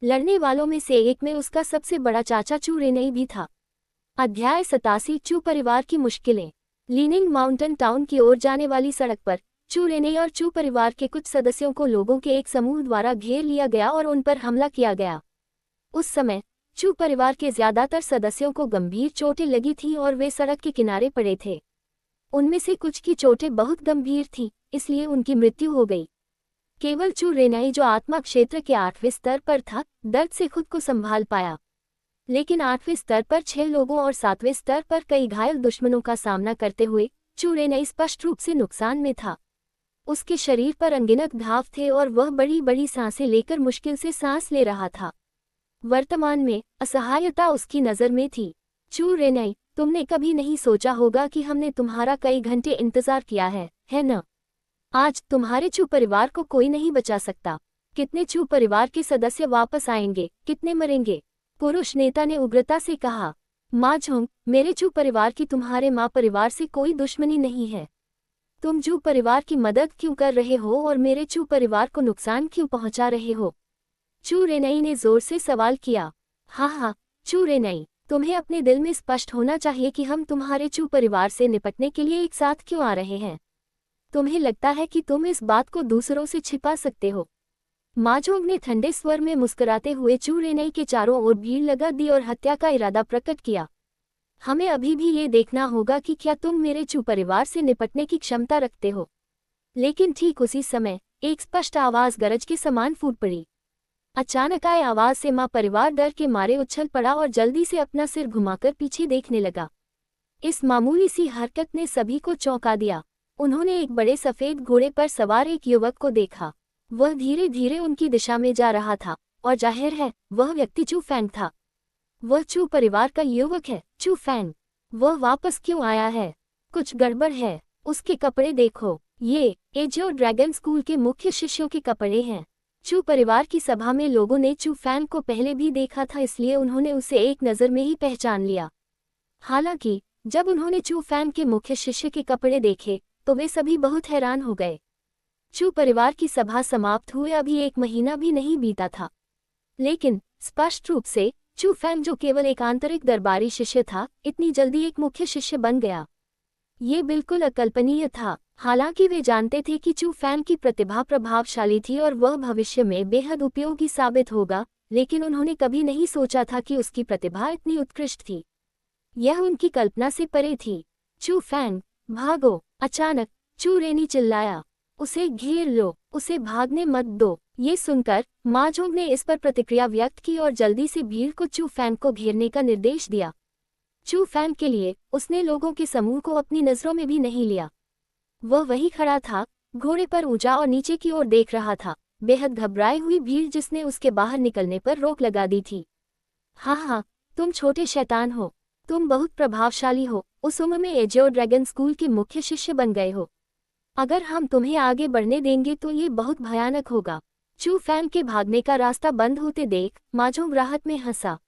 लड़ने वालों में से एक में उसका सबसे बड़ा चाचा चू रेनई भी था। अध्याय 87 चू परिवार की मुश्किलें। लीनिंग माउंटेन टाउन की ओर जाने वाली सड़क पर चू रेनई और चू परिवार के कुछ सदस्यों को लोगों के एक समूह द्वारा घेर लिया गया और उन पर हमला किया गया। उस समय चू परिवार के ज्यादातर सदस्यों को गंभीर चोटें लगी थीं और वे सड़क के किनारे पड़े थे। उनमें से कुछ की चोटें बहुत गंभीर थीं, इसलिए उनकी मृत्यु हो गई। केवल चू रेनई जो आत्मा क्षेत्र के 8वें स्तर पर था, दर्द से खुद को संभाल पाया। लेकिन 8वें स्तर पर 6 लोगों और 7वें स्तर पर कई घायल दुश्मनों का सामना करते हुए चू रेनई स्पष्ट रूप से नुकसान में था। उसके शरीर पर अनगिनत घाव थे और वह बड़ी बड़ी सांसें लेकर मुश्किल से सांस ले रहा था। वर्तमान में असहायता उसकी नज़र में थी। चू रेनई, तुमने कभी नहीं सोचा होगा कि हमने तुम्हारा कई घंटे इंतजार किया है न? आज तुम्हारे चू परिवार को कोई नहीं बचा सकता। कितने चू परिवार के सदस्य वापस आएंगे, कितने मरेंगे? पुरुष नेता ने उग्रता से कहा। माँ झोंग, मेरे चू परिवार की तुम्हारे माँ परिवार से कोई दुश्मनी नहीं है। तुम चू परिवार की मदद क्यों कर रहे हो और मेरे चू परिवार को नुकसान क्यों पहुँचा रहे हो? चू रेनई ने जोर से सवाल किया। हाँ, चू रेनई, तुम्हें अपने दिल में स्पष्ट होना चाहिए कि हम तुम्हारे चू परिवार से निपटने के लिए एक साथ क्यों आ रहे हैं। तुम्हें लगता है कि तुम इस बात को दूसरों से छिपा सकते हो? माजोंग ने ठंडे स्वर में मुस्कुराते हुए चू रेनई के चारों ओर भीड़ लगा दी और हत्या का इरादा प्रकट किया। हमें अभी भी ये देखना होगा कि क्या तुम मेरे चू परिवार से निपटने की क्षमता रखते हो। लेकिन ठीक उसी समय एक स्पष्ट आवाज गरज के समान फूट पड़ी। अचानक आए आवाज से माँ परिवार डर के मारे उछल पड़ा और जल्दी से अपना सिर घुमाकर पीछे देखने लगा। इस मामूली सी हरकत ने सभी को चौंका दिया। उन्होंने एक बड़े सफेद घोड़े पर सवार एक युवक को देखा। वह धीरे धीरे उनकी दिशा में जा रहा था और जाहिर है वह व्यक्ति चू फैंग था। वह चू परिवार का युवक है। चू फैंग, वह वापस क्यों आया है? कुछ गड़बड़ है। उसके कपड़े देखो, ये एजियो ड्रैगन स्कूल के मुख्य शिष्यों के कपड़े हैं। चू परिवार की सभा में लोगों ने चू फैंग को पहले भी देखा था, इसलिए उन्होंने उसे एक नज़र में ही पहचान लिया। हालांकि जब उन्होंने चू फैंग के मुख्य शिष्य के कपड़े देखे तो वे सभी बहुत हैरान हो गए। चू परिवार की सभा समाप्त हुए अभी 1 महीना भी नहीं बीता था, लेकिन स्पष्ट रूप से चू फैंग जो केवल एक आंतरिक दरबारी शिष्य था, इतनी जल्दी एक मुख्य शिष्य बन गया। ये बिल्कुल अकल्पनीय था। हालांकि वे जानते थे कि चू फैंग की प्रतिभा प्रभावशाली थी और वह भविष्य में बेहद उपयोगी साबित होगा, लेकिन उन्होंने कभी नहीं सोचा था कि उसकी प्रतिभा इतनी उत्कृष्ट थी। यह उनकी कल्पना से परे थी। चू फैंग, भागो! अचानक चू रेनी चिल्लाया। उसे घेर लो, उसे भागने मत दो। ये सुनकर माजोंग ने इस पर प्रतिक्रिया व्यक्त की और जल्दी से भीड़ को चू फैंग को घेरने का निर्देश दिया। चू फैंग के लिए उसने लोगों के समूह को अपनी नजरों में भी नहीं लिया। वह वहीं खड़ा था, घोड़े पर ऊंचा और नीचे की ओर देख रहा था, बेहद घबराई हुई भीड़ जिसने उसके बाहर निकलने पर रोक लगा दी थी। हाँ, तुम छोटे शैतान हो, तुम बहुत प्रभावशाली हो, उस उम्र में एजियो ड्रैगन स्कूल के मुख्य शिष्य बन गए हो। अगर हम तुम्हें आगे बढ़ने देंगे तो ये बहुत भयानक होगा। चू फैंग के भागने का रास्ता बंद होते देख माजोंग राहत में हंसा।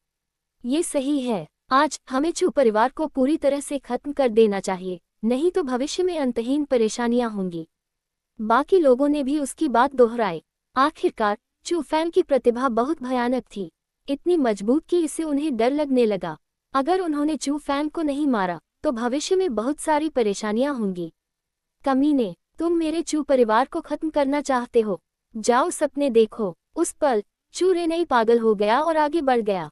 ये सही है, आज हमें चू परिवार को पूरी तरह से खत्म कर देना चाहिए, नहीं तो भविष्य में अंतहीन परेशानियां होंगी। बाकी लोगों ने भी उसकी बात दोहराई। आखिरकार चू फैंग की प्रतिभा बहुत भयानक थी, इतनी मजबूत कि इससे उन्हें डर लगने लगा। अगर उन्होंने चू फैंग को नहीं मारा तो भविष्य में बहुत सारी परेशानियां होंगी। कमीने, तुम मेरे चू परिवार को खत्म करना चाहते हो, जाओ सपने देखो। उस पल चू रेनई पागल हो गया और आगे बढ़ गया।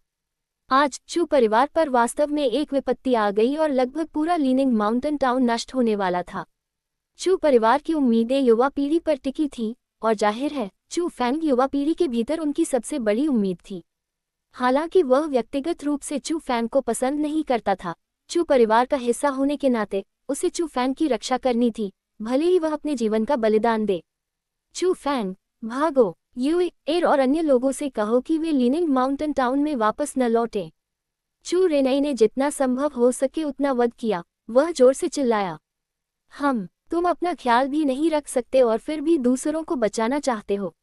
आज चू परिवार पर वास्तव में एक विपत्ति आ गई और लगभग पूरा लीनिंग माउंटेन टाउन नष्ट होने वाला था। चू परिवार की उम्मीदें युवा पीढ़ी पर टिकी थी और जाहिर है चू फैंग युवा पीढ़ी के भीतर उनकी सबसे बड़ी उम्मीद थी। हालांकि वह व्यक्तिगत रूप से चू फैंग को पसंद नहीं करता था, चू परिवार का हिस्सा होने के नाते उसे चू फैंग की रक्षा करनी थी, भले ही वह अपने जीवन का बलिदान दे। चू फैंग, भागो, यूए एर और अन्य लोगों से कहो कि वे लीनिंग माउंटेन टाउन में वापस न लौटें। चू रेनई ने जितना संभव हो सके उतना वध किया, वह जोर से चिल्लाया। तुम अपना ख्याल भी नहीं रख सकते और फिर भी दूसरों को बचाना चाहते हो।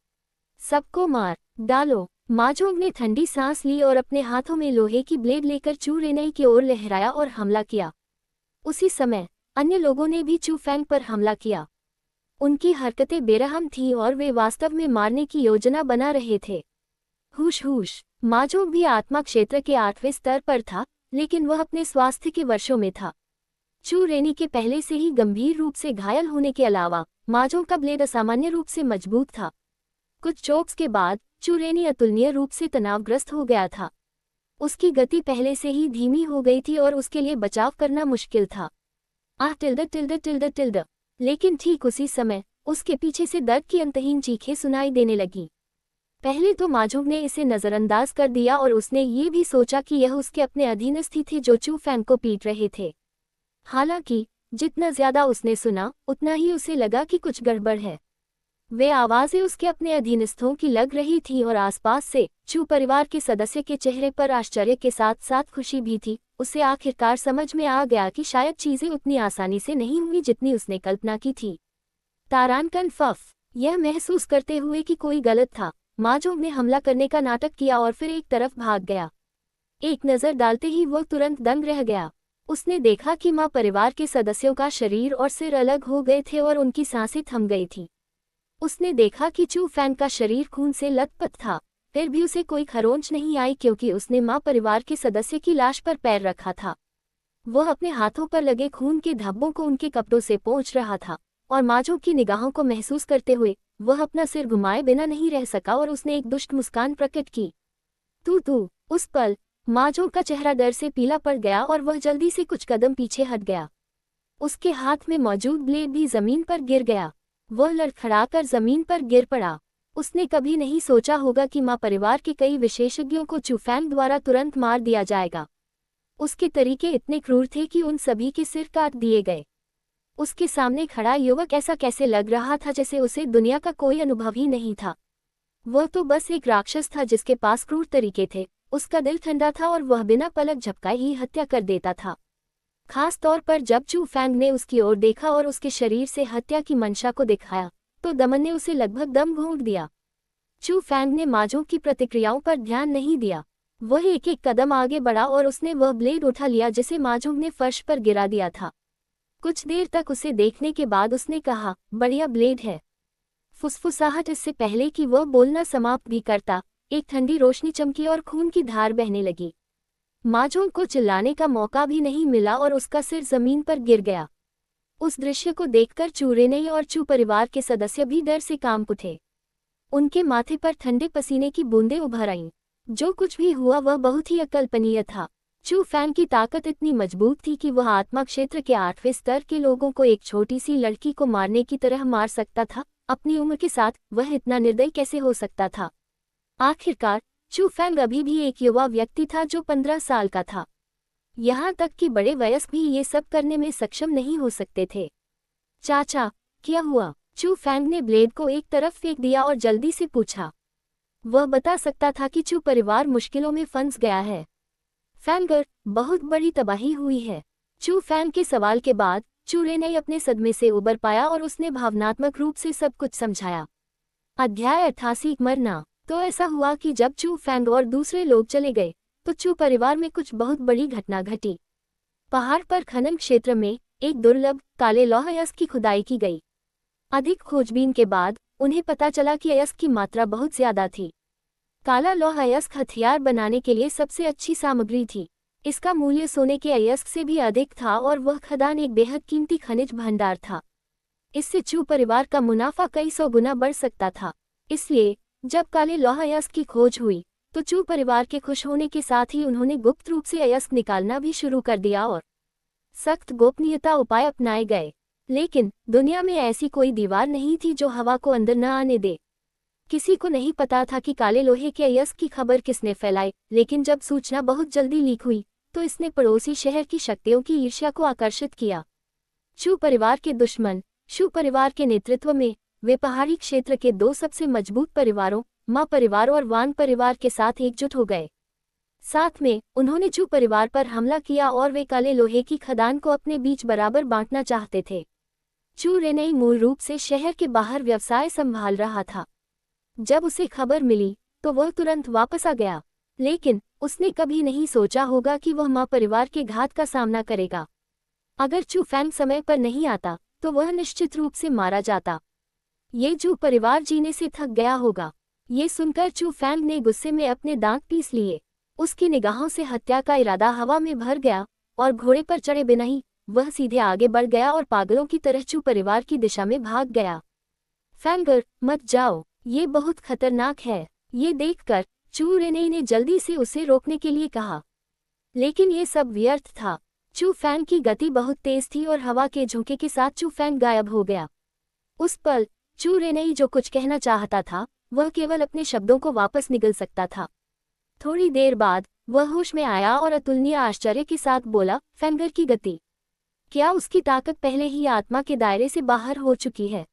सबको मार डालो। माजोंग ने ठंडी सांस ली और अपने हाथों में लोहे की ब्लेड लेकर चू रेनई की ओर लहराया और हमला किया। उसी समय अन्य लोगों ने भी चू फैंग पर हमला किया। उनकी हरकतें बेरहम थीं और वे वास्तव में मारने की योजना बना रहे थे। हुश, माजोंग भी आत्मा क्षेत्र के 8वें स्तर पर था, लेकिन वह अपने स्वास्थ्य के वर्षों में था। चू रेनी के पहले से ही गंभीर रूप से घायल होने के अलावा माजोंग का ब्लेड असामान्य रूप से मजबूत था। कुछ चोक्स के बाद चू रेनी अतुलनीय रूप से तनावग्रस्त हो गया था। उसकी गति पहले से ही धीमी हो गई थी और उसके लिए बचाव करना मुश्किल था। टिल्ड। लेकिन ठीक उसी समय उसके पीछे से दर्द की अंतहीन चीखें सुनाई देने लगी। पहले तो माजोंग ने इसे नजरअंदाज कर दिया और उसने ये भी सोचा कि यह उसके अपने अधीनस्थ थे जो चू फैंग को पीट रहे थे। हालांकि जितना ज्यादा उसने सुना उतना ही उसे लगा कि कुछ गड़बड़ है। वे आवाजें उसके अपने अधीनस्थों की लग रही थीं और आसपास से चू परिवार के सदस्य के चेहरे पर आश्चर्य के साथ साथ खुशी भी थी। उसे आखिरकार समझ में आ गया कि शायद चीजें उतनी आसानी से नहीं हुई जितनी उसने कल्पना की थी। तारानकन फफ, यह महसूस करते हुए कि कोई गलत था, माजोंग ने हमला करने का नाटक किया और फिर एक तरफ भाग गया। एक नजर डालते ही वह तुरंत दंग रह गया। उसने देखा कि माँ परिवार के सदस्यों का शरीर और सिर अलग हो गए थे और उनकी सांसें थम गई थी। उसने देखा कि चू फैंग का शरीर खून से लथपथ था, फिर भी उसे कोई खरोंच नहीं आई क्योंकि उसने माँ परिवार के सदस्य की लाश पर पैर रखा था। वह अपने हाथों पर लगे खून के धब्बों को उनके कपड़ों से पोंछ रहा था और माजोंग की निगाहों को महसूस करते हुए वह अपना सिर घुमाए बिना नहीं रह सका और उसने एक दुष्ट मुस्कान प्रकट की। तू उस पल माजोंग का चेहरा डर से पीला पड़ गया और वह जल्दी से कुछ कदम पीछे हट गया। उसके हाथ में मौजूद ब्लेड भी जमीन पर गिर गया। वह लड़खड़ाकर जमीन पर गिर पड़ा। उसने कभी नहीं सोचा होगा कि माँ परिवार के कई विशेषज्ञों को चू फैंग द्वारा तुरंत मार दिया जाएगा। उसके तरीके इतने क्रूर थे कि उन सभी के सिर काट दिए गए। उसके सामने खड़ा युवक ऐसा कैसे लग रहा था जैसे उसे दुनिया का कोई अनुभव ही नहीं था। वह तो बस एक राक्षस था जिसके पास क्रूर तरीके थे। उसका दिल ठंडा था और वह बिना पलक झपकाए ही हत्या कर देता था। खास तौर पर जब चू फैंग ने उसकी ओर देखा और उसके शरीर से हत्या की मंशा को दिखाया तो दमन ने उसे लगभग दम घोंट दिया। चू फैंग ने माजोंग की प्रतिक्रियाओं पर ध्यान नहीं दिया। वह एक एक कदम आगे बढ़ा और उसने वह ब्लेड उठा लिया जिसे माजोंग ने फर्श पर गिरा दिया था। कुछ देर तक उसे देखने के बाद उसने कहा, बढ़िया ब्लेड है। फुसफुसाहट इससे पहले कि वह बोलना समाप्त भी करता, एक ठंडी रोशनी चमकी और खून की धार बहने लगी। माजोंग को चिल्लाने का मौका भी नहीं मिला और उसका सिर जमीन पर गिर गया। उस दृश्य को देखकर चू रेनई और चू परिवार के सदस्य भी डर से कांप उठे। उनके माथे पर ठंडे पसीने की बूंदें उभर आईं। जो कुछ भी हुआ वह बहुत ही अकल्पनीय था। चू फैंग की ताकत इतनी मजबूत थी कि वह आत्मा क्षेत्र के 8वें स्तर के लोगों को एक छोटी सी लड़की को मारने की तरह मार सकता था। अपनी उम्र के साथ वह इतना निर्दयी कैसे हो सकता था? आखिरकार चू फैंग अभी भी एक युवा व्यक्ति था जो 15 साल का था। यहाँ तक कि बड़े वयस्क भी ये सब करने में सक्षम नहीं हो सकते थे। चाचा, क्या हुआ? चू फैंग ने ब्लेड को एक तरफ फेंक दिया और जल्दी से पूछा। वह बता सकता था कि चू परिवार मुश्किलों में फंस गया है। फैंगर, बहुत बड़ी तबाही हुई है। चू फैंग के सवाल के बाद चू रेनई अपने सदमे से उबर पाया और उसने भावनात्मक रूप से सब कुछ समझाया। अध्याय 88 मरना। तो ऐसा हुआ कि जब चू फैंग और दूसरे लोग चले गए तो चू परिवार में कुछ बहुत बड़ी घटना घटी। पहाड़ पर खनन क्षेत्र में एक दुर्लभ काले लौह अयस्क की खुदाई की गई। अधिक खोजबीन के बाद उन्हें पता चला कि अयस्क की मात्रा बहुत ज्यादा थी। काला लौह अयस्क हथियार बनाने के लिए सबसे अच्छी सामग्री थी। इसका मूल्य सोने के अयस्क से भी अधिक था और वह खदान एक बेहद कीमती खनिज भंडार था। इससे चू परिवार का मुनाफा कई सौ गुना बढ़ सकता था। इसलिए जब काले लौह अयस्क की खोज हुई तो चू परिवार के खुश होने के साथ ही उन्होंने गुप्त रूप से अयस्क निकालना भी शुरू कर दिया और सख्त गोपनीयता उपाय अपनाए गए। लेकिन दुनिया में ऐसी कोई दीवार नहीं थी जो हवा को अंदर न आने दे। किसी को नहीं पता था कि काले लोहे के अयस्क की खबर किसने फैलाई, लेकिन जब सूचना बहुत जल्दी लीक हुई तो इसने पड़ोसी शहर की शक्तियों की ईर्ष्या को आकर्षित किया। चू परिवार के दुश्मन शू परिवार के नेतृत्व में वे पहाड़ी क्षेत्र के दो सबसे मजबूत परिवारों मा परिवार और वान परिवार के साथ एकजुट हो गए। साथ में उन्होंने चू परिवार पर हमला किया और वे काले लोहे की खदान को अपने बीच बराबर बांटना चाहते थे। चू रेनेई मूल रूप से शहर के बाहर व्यवसाय संभाल रहा था। जब उसे खबर मिली तो वह तुरंत वापस आ गया, लेकिन उसने कभी नहीं सोचा होगा कि वह मा परिवार के घात का सामना करेगा। अगर चू फैंग समय पर नहीं आता तो वह निश्चित रूप से मारा जाता। ये चू परिवार जीने से थक गया होगा। ये सुनकर चू फैंग ने गुस्से में अपने दांत पीस लिए। उसकी निगाहों से हत्या का इरादा हवा में भर गया और घोड़े पर चढ़े बिना ही वह सीधे आगे बढ़ गया और पागलों की तरह चू परिवार की दिशा में भाग गया। फैंगर, मत जाओ, ये बहुत खतरनाक है। ये देखकर चू रेनेई ने जल्दी से उसे रोकने के लिए कहा, लेकिन ये सब व्यर्थ था। चू फैंग की गति बहुत तेज थी और हवा के झोंके के साथ चू फैंग गायब हो गया। उस पल चू रेनेई जो कुछ कहना चाहता था वह केवल अपने शब्दों को वापस निगल सकता था। थोड़ी देर बाद वह होश में आया और अतुलनीय आश्चर्य के साथ बोला, फैंगर की गति, क्या उसकी ताकत पहले ही आत्मा के दायरे से बाहर हो चुकी है?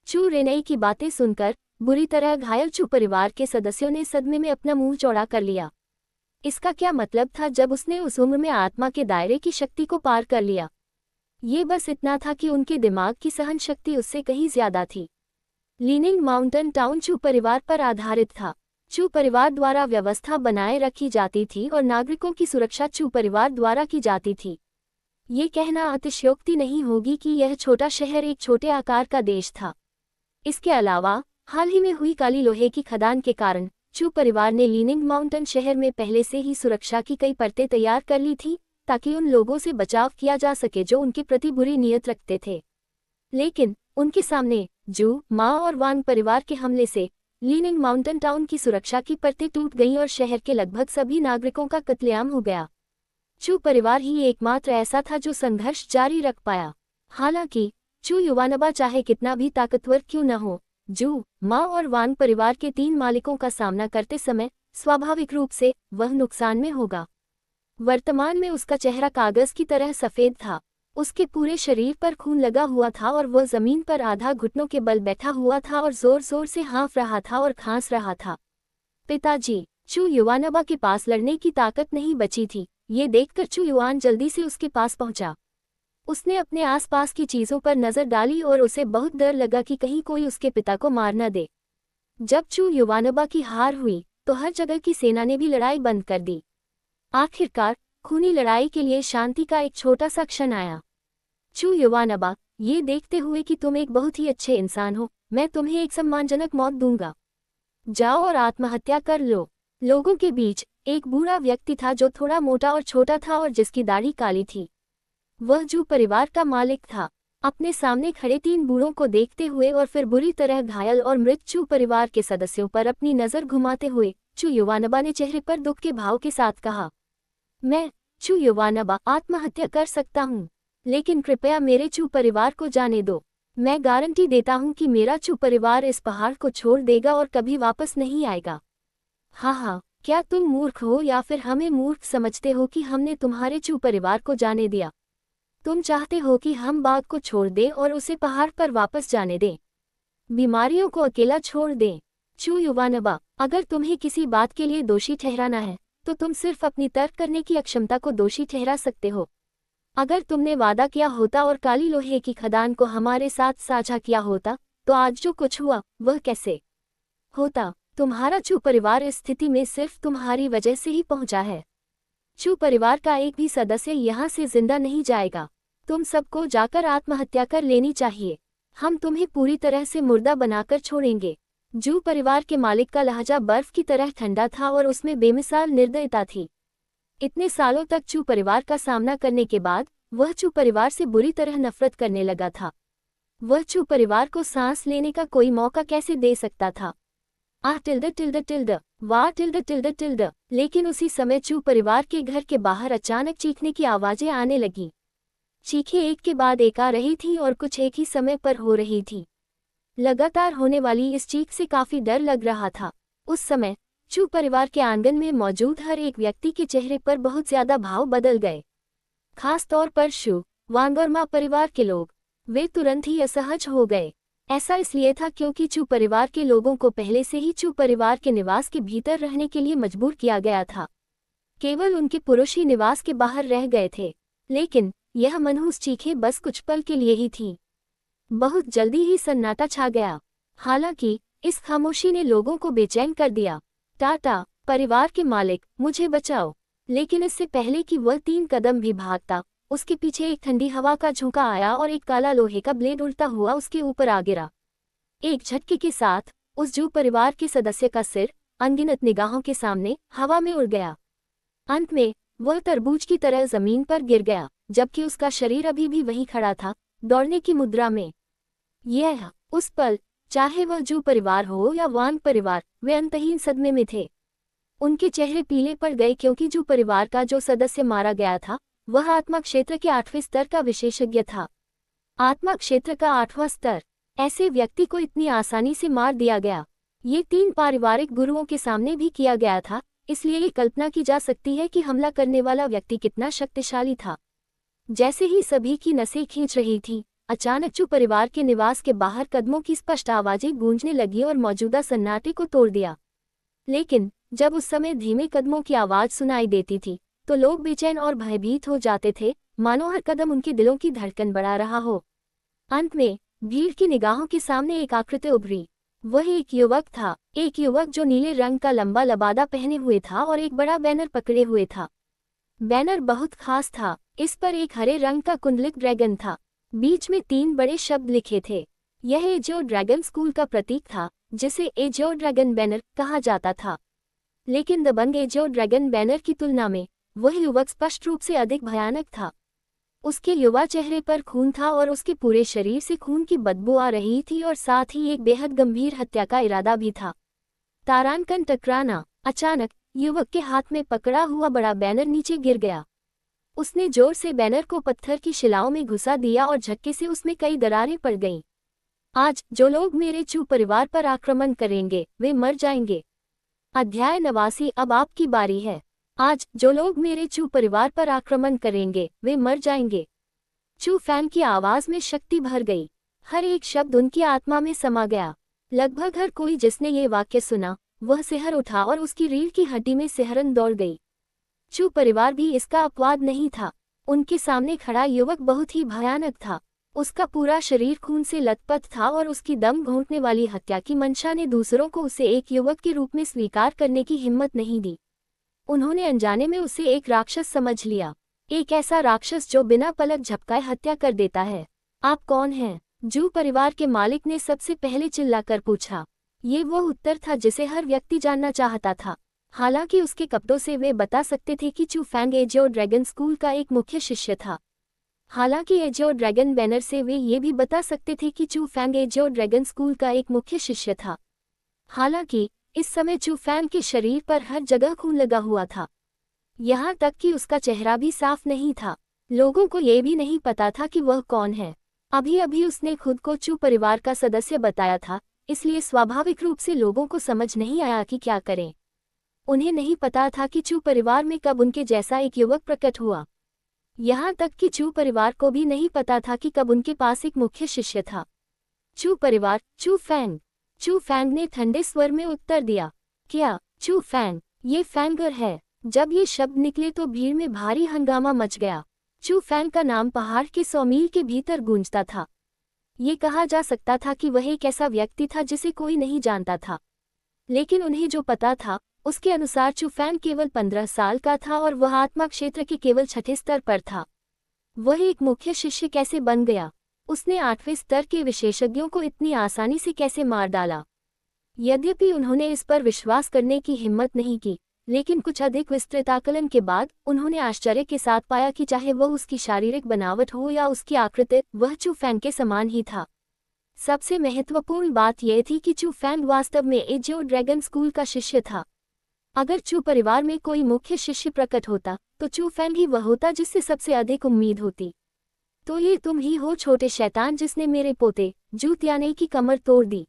चू रेनेई की बातें सुनकर बुरी तरह घायल चू परिवार के सदस्यों ने सदमे में अपना मुंह चौड़ा कर लिया। इसका क्या मतलब था जब उसने उस उम्र में आत्मा के दायरे की शक्ति को पार कर लिया? ये बस इतना था कि उनके दिमाग की सहन शक्ति उससे कहीं ज्यादा थी। लीनिंग माउंटेन टाउन चू परिवार पर आधारित था। चू परिवार द्वारा व्यवस्था बनाए रखी जाती थी और नागरिकों की सुरक्षा चू परिवार द्वारा की जाती थी। ये कहना अतिशयोक्ति नहीं होगी कि यह छोटा शहर एक छोटे आकार का देश था। इसके अलावा हाल ही में हुई काली लोहे की खदान के कारण चू परिवार ने लीनिंग माउंटेन शहर में पहले से ही सुरक्षा की कई परतें तैयार कर ली थी ताकि उन लोगों से बचाव किया जा सके जो उनके प्रति बुरी नीयत रखते थे। लेकिन उनके सामने जू, मा और वांग परिवार के हमले से लीनिंग माउंटेन टाउन की सुरक्षा की परतें टूट गईं और शहर के लगभग सभी नागरिकों का कत्लेआम हो गया। चू परिवार ही एकमात्र ऐसा था जो संघर्ष जारी रख पाया। हालांकि चू युवानबा चाहे कितना भी ताकतवर क्यों न हो, जू, मा और वांग परिवार के 3 मालिकों का सामना करते समय स्वाभाविक रूप से वह नुकसान में होगा। वर्तमान में उसका चेहरा कागज की तरह सफेद था। उसके पूरे शरीर पर खून लगा हुआ था और वह जमीन पर आधा घुटनों के बल बैठा हुआ था और जोर जोर से हाँफ रहा था और खांस रहा था। पिताजी, चू युवानबा के पास लड़ने की ताकत नहीं बची थी। ये देखकर चू युआन जल्दी से उसके पास पहुंचा। उसने अपने आसपास की चीजों पर नजर डाली और उसे बहुत डर लगा कि कहीं कोई उसके पिता को मार न दे। जब चू युवानबा की हार हुई तो हर जगह की सेना ने भी लड़ाई बंद कर दी। आखिरकार खूनी लड़ाई के लिए शांति का एक छोटा सा क्षण आया। चू युवानबा, ये देखते हुए कि तुम एक बहुत ही अच्छे इंसान हो, मैं तुम्हें एक सम्मानजनक मौत दूंगा। जाओ और आत्महत्या कर लो। लोगों के बीच एक बूढ़ा व्यक्ति था जो थोड़ा मोटा और छोटा था और जिसकी दाढ़ी काली थी। वह जू परिवार का मालिक था। अपने सामने खड़े 3 बूढ़ों को देखते हुए और फिर बुरी तरह घायल और मृत चू परिवार के सदस्यों पर अपनी नजर घुमाते हुए चू युवानबा ने चेहरे पर दुख के भाव के साथ कहा, मैं, चू युवानबा, आत्महत्या कर सकता हूँ, लेकिन कृपया मेरे चू परिवार को जाने दो। मैं गारंटी देता हूँ कि मेरा चू परिवार इस पहाड़ को छोड़ देगा और कभी वापस नहीं आएगा। हाँ, क्या तुम मूर्ख हो या फिर हमें मूर्ख समझते हो कि हमने तुम्हारे चू परिवार को जाने दिया? तुम चाहते हो कि हम बाघ को छोड़ दें और उसे पहाड़ पर वापस जाने दें, बीमारियों को अकेला छोड़ दें? चू युवानबा, अगर तुम्हें किसी बात के लिए दोषी ठहराना है तो तुम सिर्फ अपनी तर्क करने की अक्षमता को दोषी ठहरा सकते हो। अगर तुमने वादा किया होता और काली लोहे की खदान को हमारे साथ साझा किया होता तो आज जो कुछ हुआ वह कैसे होता? तुम्हारा चू परिवार इस स्थिति में सिर्फ तुम्हारी वजह से ही पहुंचा है। चू परिवार का एक भी सदस्य यहाँ से जिंदा नहीं जाएगा। तुम सबको जाकर आत्महत्या कर लेनी चाहिए। हम तुम्हें पूरी तरह से मुर्दा बनाकर छोड़ेंगे। जू परिवार के मालिक का लहजा बर्फ की तरह ठंडा था और उसमें बेमिसाल निर्दयता थी। इतने सालों तक चू परिवार का सामना करने के बाद वह चू परिवार से बुरी तरह नफरत करने लगा था। वह चू परिवार को सांस लेने का कोई मौका कैसे दे सकता था? आह टिल्ड टिल्ड टिल्ड, वाह टिल्ड टिल्ड टिल्ड। लेकिन उसी समय चू परिवार के घर के बाहर अचानक चीखने की आवाजें आने लगीं। चीखें एक के बाद एक आ रही थीं और कुछ एक ही समय पर हो रही थी। लगातार होने वाली इस चीख से काफी डर लग रहा था। उस समय चू परिवार के आंगन में मौजूद हर एक व्यक्ति के चेहरे पर बहुत ज्यादा भाव बदल गए। खास तौर पर शू, वांग और मा परिवार के लोग, वे तुरंत ही असहज हो गए। ऐसा इसलिए था क्योंकि चू परिवार के लोगों को पहले से ही चू परिवार के निवास के भीतर रहने के लिए मजबूर किया गया था। केवल उनके पुरुष ही निवास के बाहर रह गए थे। लेकिन यह मनहूस चीखें बस कुछ पल के लिए ही थीं। बहुत जल्दी ही सन्नाटा छा गया। हालांकि इस खामोशी ने लोगों को बेचैन कर दिया। टाटा परिवार के मालिक, मुझे बचाओ। लेकिन इससे पहले कि वह 3 कदम भी भागता, उसके पीछे एक ठंडी हवा का झोंका आया और एक काला लोहे का ब्लेड उड़ता हुआ उसके ऊपर आ गिरा। एक झटके के साथ उस जू परिवार के सदस्य का सिर अनगिनत निगाहों के सामने हवा में उड़ गया। अंत में वह तरबूज की तरह जमीन पर गिर गया, जबकि उसका शरीर अभी भी वहीं खड़ा था, दौड़ने की मुद्रा में। यह उस पल, चाहे वह जू परिवार हो या वांग परिवार, वे अंतहीन सदमे में थे। उनके चेहरे पीले पड़ गए क्योंकि जू परिवार का जो सदस्य मारा गया था वह आत्मा क्षेत्र के 8वें स्तर का विशेषज्ञ था। आत्मा क्षेत्र का 8वां स्तर, ऐसे व्यक्ति को इतनी आसानी से मार दिया गया। ये 3 पारिवारिक गुरुओं के सामने भी किया गया था, इसलिए ये कल्पना की जा सकती है कि हमला करने वाला व्यक्ति कितना शक्तिशाली था। जैसे ही सभी की नसें खींच रही थी, अचानक चू परिवार के निवास के बाहर कदमों की स्पष्ट आवाजें गूंजने लगी और मौजूदा सन्नाटे को तोड़ दिया। लेकिन जब उस समय धीमे कदमों की आवाज सुनाई देती थी तो लोग बेचैन और भयभीत हो जाते थे, मानो हर कदम उनके दिलों की धड़कन बढ़ा रहा हो। अंत में भीड़ की निगाहों के सामने एक आकृति उभरी। वह एक युवक था, एक युवक जो नीले रंग का लंबा लबादा पहने हुए था और एक बड़ा बैनर पकड़े हुए था। बैनर बहुत खास था। इस पर एक हरे रंग का कुंडलित ड्रैगन था। बीच में 3 बड़े शब्द लिखे थे। यह एजियो ड्रैगन स्कूल का प्रतीक था, जिसे एजियो ड्रैगन बैनर कहा जाता था। लेकिन दबंग एजियो ड्रैगन बैनर की तुलना में वह युवक स्पष्ट रूप से अधिक भयानक था। उसके युवा चेहरे पर खून था और उसके पूरे शरीर से खून की बदबू आ रही थी और साथ ही एक बेहद गंभीर हत्या का इरादा भी था। तारांकन टकराना। अचानक युवक के हाथ में पकड़ा हुआ बड़ा बैनर नीचे गिर गया। उसने जोर से बैनर को पत्थर की शिलाओं में घुसा दिया और झटके से उसमें कई दरारें पड़ गईं। आज जो लोग मेरे चू परिवार पर आक्रमण करेंगे वे मर जाएंगे। अध्याय 89। अब आपकी बारी है। आज जो लोग मेरे चू परिवार पर आक्रमण करेंगे वे मर जाएंगे। चू फैन की आवाज में शक्ति भर गई। हर एक शब्द उनकी आत्मा में समा गया। लगभग हर कोई जिसने ये वाक्य सुना वह सिहर उठा और उसकी रीढ़ की हड्डी में सिहरन दौड़ गई। चू परिवार भी इसका अपवाद नहीं था। उनके सामने खड़ा युवक बहुत ही भयानक था। उसका पूरा शरीर खून से लथपथ था और उसकी दम घोंटने वाली हत्या की मंशा ने दूसरों को उसे एक युवक के रूप में स्वीकार करने की हिम्मत नहीं दी। उन्होंने अनजाने में उसे एक राक्षस समझ लिया, एक ऐसा राक्षस जो बिना पलक झपकाए हत्या कर देता है। आप कौन हैं? जू परिवार के मालिक ने सबसे पहले चिल्लाकर पूछा। ये वो उत्तर था जिसे हर व्यक्ति जानना चाहता था। हालांकि उसके कपड़ों से वे बता सकते थे कि चू फैंग एजियो ड्रैगन स्कूल का एक मुख्य शिष्य था। हालांकि एजियो ड्रैगन बैनर से वे ये भी बता सकते थे कि चू फैंग एजियो ड्रैगन स्कूल का एक मुख्य शिष्य था। हालांकि इस समय चू फैंग के शरीर पर हर जगह खून लगा हुआ था। यहाँ तक कि उसका चेहरा भी साफ नहीं था। लोगों को ये भी नहीं पता था कि वह कौन है। अभी अभी उसने खुद को चू परिवार का सदस्य बताया था, इसलिए स्वाभाविक रूप से लोगों को समझ नहीं आया कि क्या करें। उन्हें नहीं पता था कि चू परिवार में कब उनके जैसा एक युवक प्रकट हुआ। यहाँ तक कि चू परिवार को भी नहीं पता था कि कब उनके पास एक मुख्य शिष्य था। चू परिवार, चू फैंग। चू फैंग ने ठंडे स्वर में उत्तर दिया। क्या? चू फैंग, ये फैंगर है। जब ये शब्द निकले तो भीड़ में भारी हंगामा मच गया। चू फैंग का नाम पहाड़ के 100 मील के भीतर गूंजता था। ये कहा जा सकता था कि वह एक ऐसा व्यक्ति था जिसे कोई नहीं जानता था। लेकिन उन्हें जो पता था उसके अनुसार चू फैंग केवल 15 साल का था और वह आत्मा क्षेत्र के केवल 6ठे स्तर पर था। वह एक मुख्य शिष्य कैसे बन गया? उसने 8वें स्तर के विशेषज्ञों को इतनी आसानी से कैसे मार डाला। यद्यपि उन्होंने इस पर विश्वास करने की हिम्मत नहीं की, लेकिन कुछ अधिक विस्तृत आकलन के बाद उन्होंने आश्चर्य के साथ पाया कि चाहे वह उसकी शारीरिक बनावट हो या उसकी आकृति, वह चू फैंग के समान ही था। सबसे महत्वपूर्ण बात यह थी कि चू फैंग वास्तव में एजियो ड्रैगन स्कूल का शिष्य था। अगर चू परिवार में कोई मुख्य शिष्य प्रकट होता तो चू फैंग ही वह होता जिससे सबसे अधिक उम्मीद होती। तो ये तुम ही हो छोटे शैतान जिसने मेरे पोते जू त्याने की कमर तोड़ दी?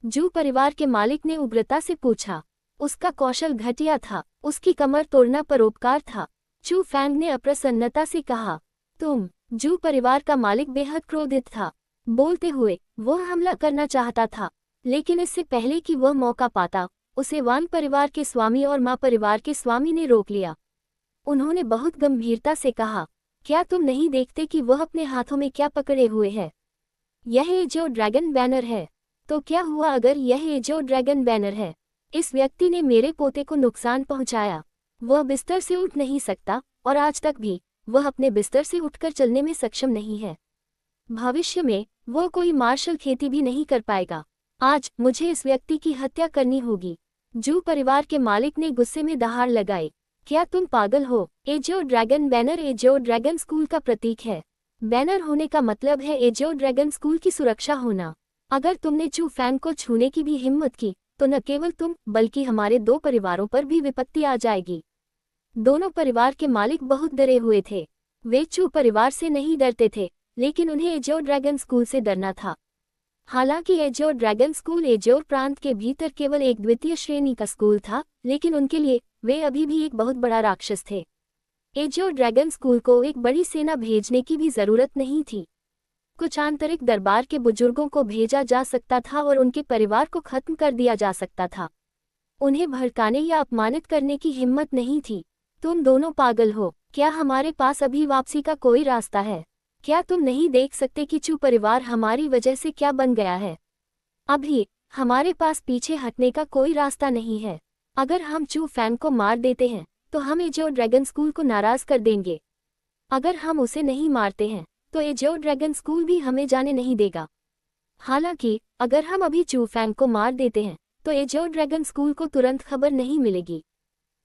जू परिवार के मालिक ने उग्रता से पूछा। उसका कौशल घटिया था, उसकी कमर तोड़ना परोपकार था। चू फैंग ने अप्रसन्नता से कहा। तुम? जू परिवार का मालिक बेहद क्रोधित था। बोलते हुए वह हमला करना चाहता था, लेकिन इससे पहले कि वह मौका पाता, उसे वान परिवार के स्वामी और माँ परिवार के स्वामी ने रोक लिया। उन्होंने बहुत गंभीरता से कहा, क्या तुम नहीं देखते कि वह अपने हाथों में क्या पकड़े हुए है? यह एजियो ड्रैगन बैनर है। तो क्या हुआ अगर यह एजियो ड्रैगन बैनर है? इस व्यक्ति ने मेरे पोते को नुकसान पहुंचाया। वह बिस्तर से उठ नहीं सकता और आज तक भी वह अपने बिस्तर से उठकर चलने में सक्षम नहीं है। भविष्य में वह कोई मार्शल खेती भी नहीं कर पाएगा। आज मुझे इस व्यक्ति की हत्या करनी होगी। जू परिवार के मालिक ने गुस्से में दहाड़ लगाई। क्या तुम पागल हो? AJIO dragon banner AJIO dragon school का प्रतीक है। बैनर होने का मतलब है एजियो ड्रैगन स्कूल की सुरक्षा होना। अगर तुमने चू फैंग को छूने की भी हिम्मत की तो न केवल तुम बल्कि हमारे 2 परिवारों पर भी विपत्ति आ जाएगी। दोनों परिवार के मालिक बहुत डरे हुए थे। वे चू परिवार से नहीं डरते थे, लेकिन उन्हें एजियो ड्रैगन स्कूल से डरना था। हालांकि एजियो ड्रैगन स्कूल एजियोर प्रांत के भीतर केवल एक द्वितीय श्रेणी का स्कूल था, लेकिन उनके लिए वे अभी भी एक बहुत बड़ा राक्षस थे। एजियो ड्रैगन स्कूल को एक बड़ी सेना भेजने की भी जरूरत नहीं थी। कुछ आंतरिक दरबार के बुजुर्गों को भेजा जा सकता था और उनके परिवार को खत्म कर दिया जा सकता था। उन्हें भड़काने या अपमानित करने की हिम्मत नहीं थी। तुम दोनों पागल हो। क्या हमारे पास अभी वापसी का कोई रास्ता है? क्या तुम नहीं देख सकते कि चू परिवार हमारी वजह से क्या बन गया है? अभी हमारे पास पीछे हटने का कोई रास्ता नहीं है। अगर हम चू फैंग को मार देते हैं तो हम एजियो ड्रैगन स्कूल को नाराज कर देंगे। अगर हम उसे नहीं मारते हैं तो एजियो ड्रैगन स्कूल भी हमें जाने नहीं देगा। हालांकि अगर हम अभी चू फैंग को मार देते हैं तो एजियो ड्रैगन स्कूल को तुरंत खबर नहीं मिलेगी।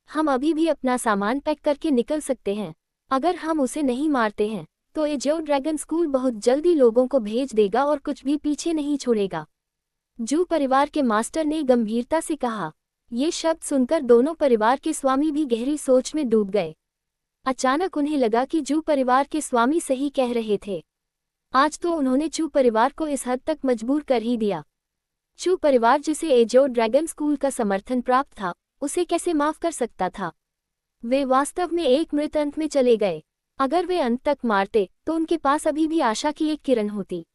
हम अभी भी अपना सामान पैक करके निकल सकते हैं। अगर हम उसे नहीं मारते हैं तो एजियो ड्रैगन स्कूल बहुत जल्दी लोगों को भेज देगा और कुछ भी पीछे नहीं छोड़ेगा। जू परिवार के मास्टर ने गंभीरता से कहा। ये शब्द सुनकर दोनों परिवार के स्वामी भी गहरी सोच में डूब गए। अचानक उन्हें लगा कि जू परिवार के स्वामी सही कह रहे थे। आज तो उन्होंने चू परिवार को इस हद तक मजबूर कर ही दिया। चू परिवार जिसे एजियो ड्रैगन स्कूल का समर्थन प्राप्त था, उसे कैसे माफ कर सकता था? वे वास्तव में एक मृत अंत में चले गए। अगर वे अंत तक मारते तो उनके पास अभी भी आशा की एक किरण होती,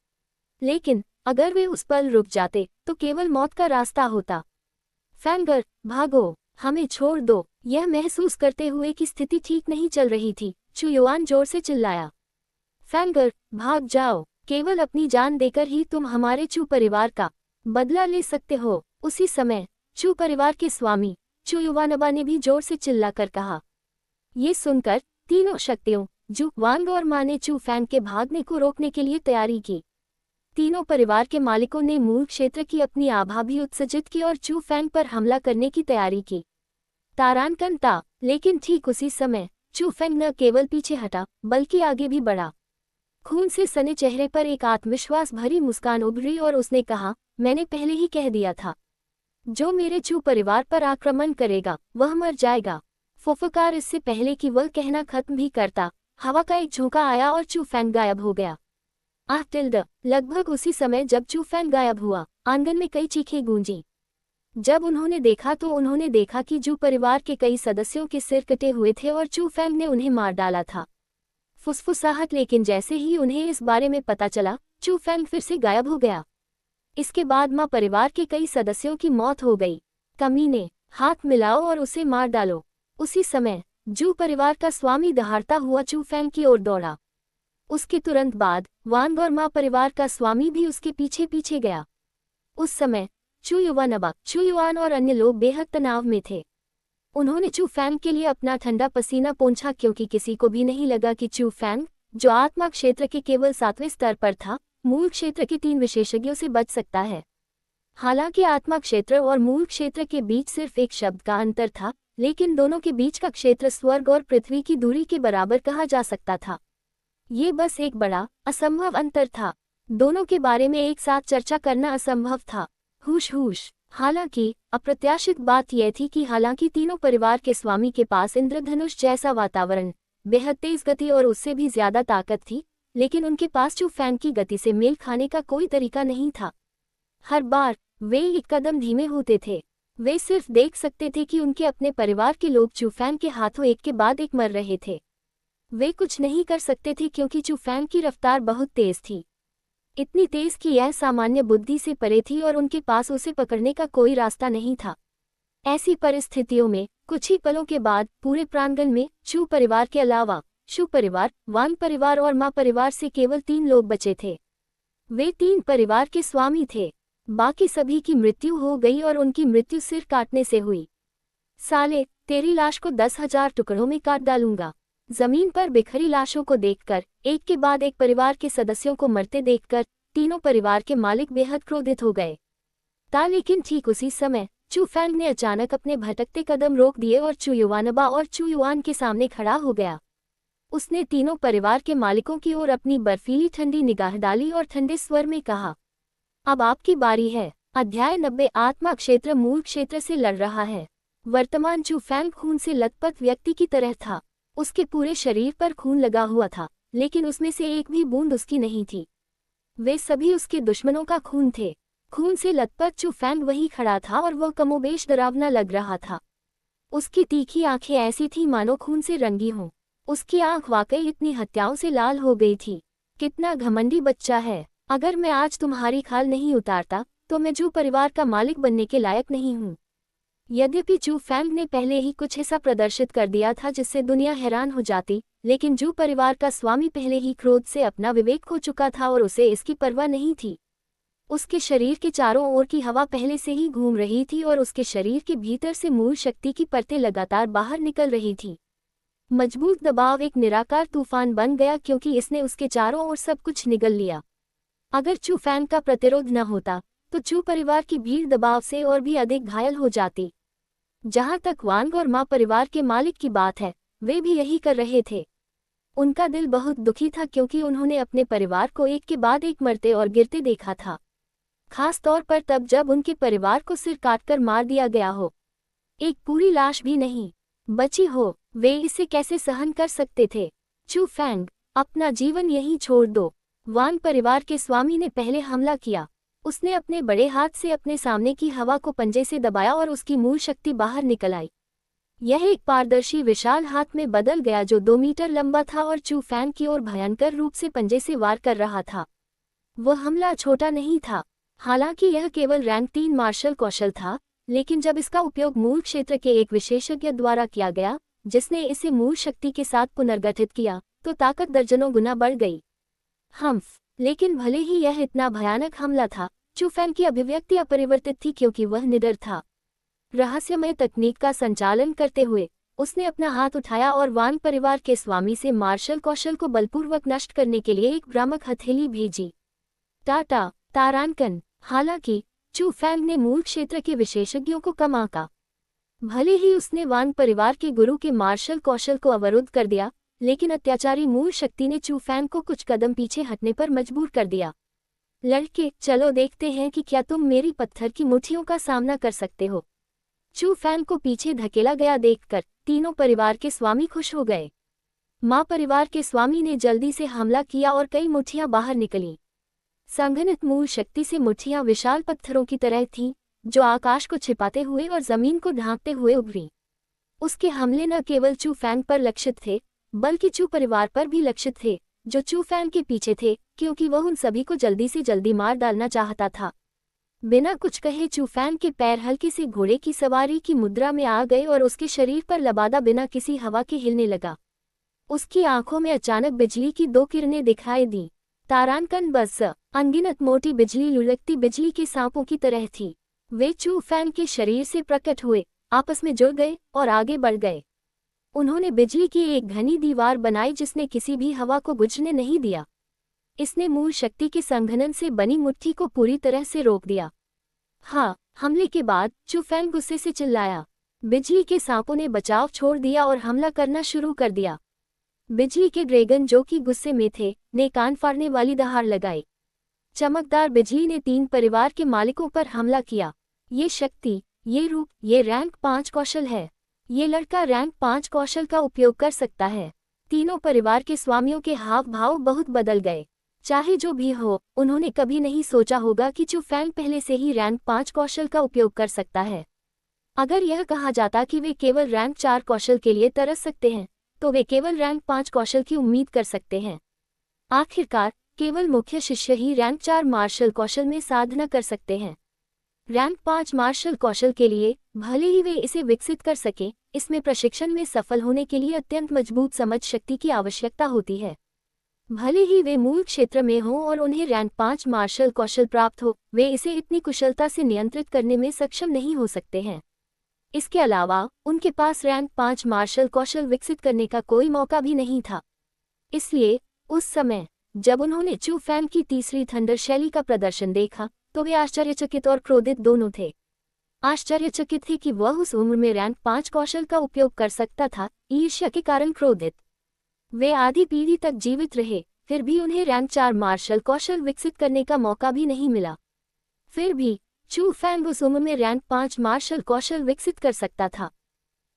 लेकिन अगर वे उस पल रुक जाते तो केवल मौत का रास्ता होता। फैंगर, भागो, हमें छोड़ दो। यह महसूस करते हुए कि स्थिति ठीक नहीं चल रही थी, चू युआन जोर से चिल्लाया। फैंगर, भाग जाओ। केवल अपनी जान देकर ही तुम हमारे चू परिवार का बदला ले सकते हो। उसी समय चू परिवार के स्वामी चू युवानबा ने भी जोर से चिल्लाकर कहा। ये सुनकर तीनों शक्तियों जू, वांग और माँ ने चू फैंग के भागने को रोकने के लिए तैयारी की। तीनों परिवार के मालिकों ने मूल क्षेत्र की अपनी आभा भी उत्सर्जित की और चू फैंग पर हमला करने की तैयारी की। तारांकन था, लेकिन ठीक उसी समय चू फैंग न केवल पीछे हटा बल्कि आगे भी बढ़ा। खून से सने चेहरे पर एक आत्मविश्वास भरी मुस्कान उभरी और उसने कहा, मैंने पहले ही कह दिया था, जो मेरे चू परिवार पर आक्रमण करेगा वह मर जाएगा। फुफकार इससे पहले कि वह कहना खत्म भी करता, हवा का एक झोंका आया और चू फैंग गायब हो गया। आह टिल्ड। लगभग उसी समय जब चू फैंग गायब हुआ, आंगन में कई चीखें गूंजी। जब उन्होंने देखा तो उन्होंने देखा कि जू परिवार के कई सदस्यों के सिर कटे हुए थे और चू फैंग ने उन्हें मार डाला था। फुसफुसाहट, लेकिन जैसे ही उन्हें इस बारे में पता चला, चू फैंग फिर से गायब हो गया। इसके बाद माँ परिवार के कई सदस्यों की मौत हो गई। कमीने, हाथ मिलाओ और उसे मार डालो। उसी समय जू परिवार का स्वामी दहाड़ता हुआ चू फैंग की ओर दौड़ा। उसके तुरंत बाद वांग और माँ परिवार का स्वामी भी उसके पीछे पीछे गया। उस समय चू युवानबा, चू युआन और अन्य लोग बेहद तनाव में थे। उन्होंने चू फैंग के लिए अपना ठंडा पसीना पोंछा क्योंकि किसी को भी नहीं लगा कि चू फैंग जो आत्मा क्षेत्र के केवल 7वें स्तर पर था, मूल क्षेत्र के 3 विशेषज्ञों से बच सकता है। हालांकि आत्मा क्षेत्र और मूल क्षेत्र के बीच सिर्फ एक शब्द का अंतर था, लेकिन दोनों के बीच का क्षेत्र स्वर्ग और पृथ्वी की दूरी के बराबर कहा जा सकता था। ये बस एक बड़ा, असंभव अंतर था। दोनों के बारे में एक साथ चर्चा करना असंभव था। हुश। हालांकि अप्रत्याशित बात यह थी कि हालांकि तीनों परिवार के स्वामी के पास इंद्रधनुष जैसा वातावरण, बेहद तेज गति और उससे भी ज्यादा ताकत थी, लेकिन उनके पास चू फैंग की गति से मेल खाने का कोई तरीका नहीं था। हर बार वे एक कदम धीमे होते थे। वे सिर्फ देख सकते थे कि उनके अपने परिवार के लोग चू फैंग के हाथों एक के बाद एक मर रहे थे। वे कुछ नहीं कर सकते थे क्योंकि चू फैंग की रफ्तार बहुत तेज थी, इतनी तेज कि यह सामान्य बुद्धि से परे थी और उनके पास उसे पकड़ने का कोई रास्ता नहीं था। ऐसी परिस्थितियों में कुछ ही पलों के बाद पूरे प्रांगण में चू परिवार के अलावा शू परिवार, वान परिवार और मा परिवार से केवल 3 लोग बचे थे। वे 3 परिवार के स्वामी थे। बाकी सभी की मृत्यु हो गई और उनकी मृत्यु सिर काटने से हुई। साले, तेरी लाश को 10,000 टुकड़ों में काट डालूंगा। जमीन पर बिखरी लाशों को देखकर, एक के बाद एक परिवार के सदस्यों को मरते देखकर तीनों परिवार के मालिक बेहद क्रोधित हो गए। लेकिन ठीक उसी समय चू फैंग ने अचानक अपने भटकते कदम रोक दिए और चू युवानबा और चू युआन के सामने खड़ा हो गया। उसने तीनों परिवार के मालिकों की ओर अपनी बर्फीली ठंडी निगाह डाली और ठंडे स्वर में कहा, अब आपकी बारी है। अध्याय 90 आत्मा क्षेत्र मूल क्षेत्र से लड़ रहा है। वर्तमान चू फैंग खून से लथपथ व्यक्ति की तरह था। उसके पूरे शरीर पर खून लगा हुआ था, लेकिन उसमें से एक भी बूंद उसकी नहीं थी। वे सभी उसके दुश्मनों का खून थे। खून से लथपथ चू फैंग वहीं खड़ा था और वह कमोबेश डरावना लग रहा था। उसकी तीखी आंखें ऐसी थीं मानो खून से रंगी हों। उसकी आंख वाकई इतनी हत्याओं से लाल हो गई थी। कितना घमंडी बच्चा है। अगर मैं आज तुम्हारी खाल नहीं उतारता तो मैं चू परिवार का मालिक बनने के लायक नहीं हूँ। यद्यपि चू फैंग ने पहले ही कुछ ऐसा प्रदर्शित कर दिया था जिससे दुनिया हैरान हो जाती, लेकिन चू परिवार का स्वामी पहले ही क्रोध से अपना विवेक खो चुका था और उसे इसकी परवाह नहीं थी। उसके शरीर के चारों ओर की हवा पहले से ही घूम रही थी और उसके शरीर के भीतर से मूल शक्ति की परतें लगातार बाहर निकल रही थी। मजबूत दबाव एक निराकार तूफान बन गया क्योंकि इसने उसके चारों ओर सब कुछ निगल लिया। अगर चू फैंग का प्रतिरोध न होता तो चू परिवार की भीड़ दबाव से और भी अधिक घायल हो जाती। जहां तक वांग और माँ परिवार के मालिक की बात है, वे भी यही कर रहे थे। उनका दिल बहुत दुखी था क्योंकि उन्होंने अपने परिवार को एक के बाद एक मरते और गिरते देखा था, खास तौर पर तब जब उनके परिवार को सिर काटकर मार दिया गया हो। एक पूरी लाश भी नहीं बची हो। वे इसे कैसे सहन कर सकते थे? चू फैंग, अपना जीवन यहीं छोड़ दो। वान परिवार के स्वामी ने पहले हमला किया। उसने अपने बड़े हाथ से अपने सामने की हवा को पंजे से दबाया और उसकी मूल शक्ति बाहर निकल आई। यह एक पारदर्शी विशाल हाथ में बदल गया जो 2 मीटर लंबा था और चू फैंग की ओर भयंकर रूप से पंजे से वार कर रहा था। वह हमला छोटा नहीं था। हालांकि यह केवल रैंक 3 मार्शल कौशल था, लेकिन जब इसका उपयोग मूल क्षेत्र के एक विशेषज्ञ द्वारा किया गया, जिसने इसे मूल शक्ति के साथ पुनर्गठित किया, तो ताकत दर्जनों गुना बढ़ गई। लेकिन भले ही यह इतना भयानक हमला था, चू फैंग की अभिव्यक्ति अपरिवर्तित थी क्योंकि वह निडर था। रहस्यमय तकनीक का संचालन करते हुए उसने अपना हाथ उठाया और वान परिवार के स्वामी से मार्शल कौशल को बलपूर्वक नष्ट करने के लिए एक भ्रामक हथेली भेजी। टाटा तारांकन। हालांकि चू फैंग ने मूल क्षेत्र के विशेषज्ञों को कम आंका। भले ही उसने वान परिवार के गुरु के मार्शल कौशल को अवरुद्ध कर दिया, लेकिन अत्याचारी मूल शक्ति ने चू फैंग को कुछ कदम पीछे हटने पर मजबूर कर दिया। लड़के, चलो देखते हैं कि क्या तुम मेरी पत्थर की मुट्ठियों का सामना कर सकते हो। चू फैंग को पीछे धकेला गया देखकर तीनों परिवार के स्वामी खुश हो गए। माँ परिवार के स्वामी ने जल्दी से हमला किया और कई मुट्ठियां बाहर निकलीं। संघनित मूल शक्ति से मुट्ठियां विशाल पत्थरों की तरह थीं, जो आकाश को छिपाते हुए और जमीन को ढांकते हुए उभरी। उसके हमले न केवल चू फैंग पर लक्षित थे, बल्कि चू परिवार पर भी लक्षित थे, जो चू फैंग के पीछे थे, क्योंकि वह उन सभी को जल्दी से जल्दी मार डालना चाहता था। बिना कुछ कहे चू फैंग के पैर हल्के से घोड़े की सवारी की मुद्रा में आ गए और उसके शरीर पर लबादा बिना किसी हवा के हिलने लगा। उसकी आंखों में अचानक बिजली की 2 किरणें दिखाई दी। तारांकन बस अनगिनत मोटी बिजली लुढ़कती बिजली के सांपों की तरह थी। वे चू फैंग के शरीर से प्रकट हुए, आपस में जुड़ गए और आगे बढ़ गए। उन्होंने बिजली की एक घनी दीवार बनाई जिसने किसी भी हवा को बुझने नहीं दिया। इसने मूल शक्ति के संघनन से बनी मुट्ठी को पूरी तरह से रोक दिया। हाँ, हमले के बाद चू फैंग गुस्से से चिल्लाया। बिजली के सांपों ने बचाव छोड़ दिया और हमला करना शुरू कर दिया। बिजली के ड्रैगन, जो कि गुस्से में थे, ने कान फाड़ने वाली दहाड़ लगाई। चमकदार बिजली ने 3 परिवार के मालिकों पर हमला किया। ये शक्ति, ये रूप, ये रैंक 5 कौशल है। ये लड़का रैंक 5 कौशल का उपयोग कर सकता है। तीनों परिवार के स्वामियों के हाव भाव बहुत बदल गए। चाहे जो भी हो, उन्होंने कभी नहीं सोचा होगा कि चू फैंग पहले से ही रैंक 5 कौशल का उपयोग कर सकता है। अगर यह कहा जाता कि वे केवल रैंक 4 कौशल के लिए तरस सकते हैं, तो वे केवल रैंक 5 कौशल की उम्मीद कर सकते हैं। आखिरकार केवल मुख्य शिष्य ही रैंक 4 मार्शल कौशल में साधना कर सकते हैं। रैंक 5 मार्शल कौशल के लिए, भले ही वे इसे विकसित कर सकें, इसमें प्रशिक्षण में सफल होने के लिए अत्यंत मजबूत समझ शक्ति की आवश्यकता होती है। भले ही वे मूल क्षेत्र में हों और उन्हें रैंक 5 मार्शल कौशल प्राप्त हो, वे इसे इतनी कुशलता से नियंत्रित करने में सक्षम नहीं हो सकते हैं। इसके अलावा उनके पास रैंक 5 मार्शल कौशल विकसित करने का कोई मौका भी नहीं था। इसलिए उस समय जब उन्होंने चू फैंग की तीसरी थंडर शैली का प्रदर्शन देखा, तो वे आश्चर्यचकित और क्रोधित दोनों थे। आश्चर्यचकित थे कि वह उस उम्र में रैंक 5 कौशल का उपयोग कर सकता था, ईर्ष्या के कारण क्रोधित। वे आधी पीढ़ी तक जीवित रहे, फिर भी उन्हें रैंक 4 मार्शल कौशल विकसित करने का मौका भी नहीं मिला। फिर भी चू फैंग उस उम्र में रैंक 5 मार्शल कौशल विकसित कर सकता था।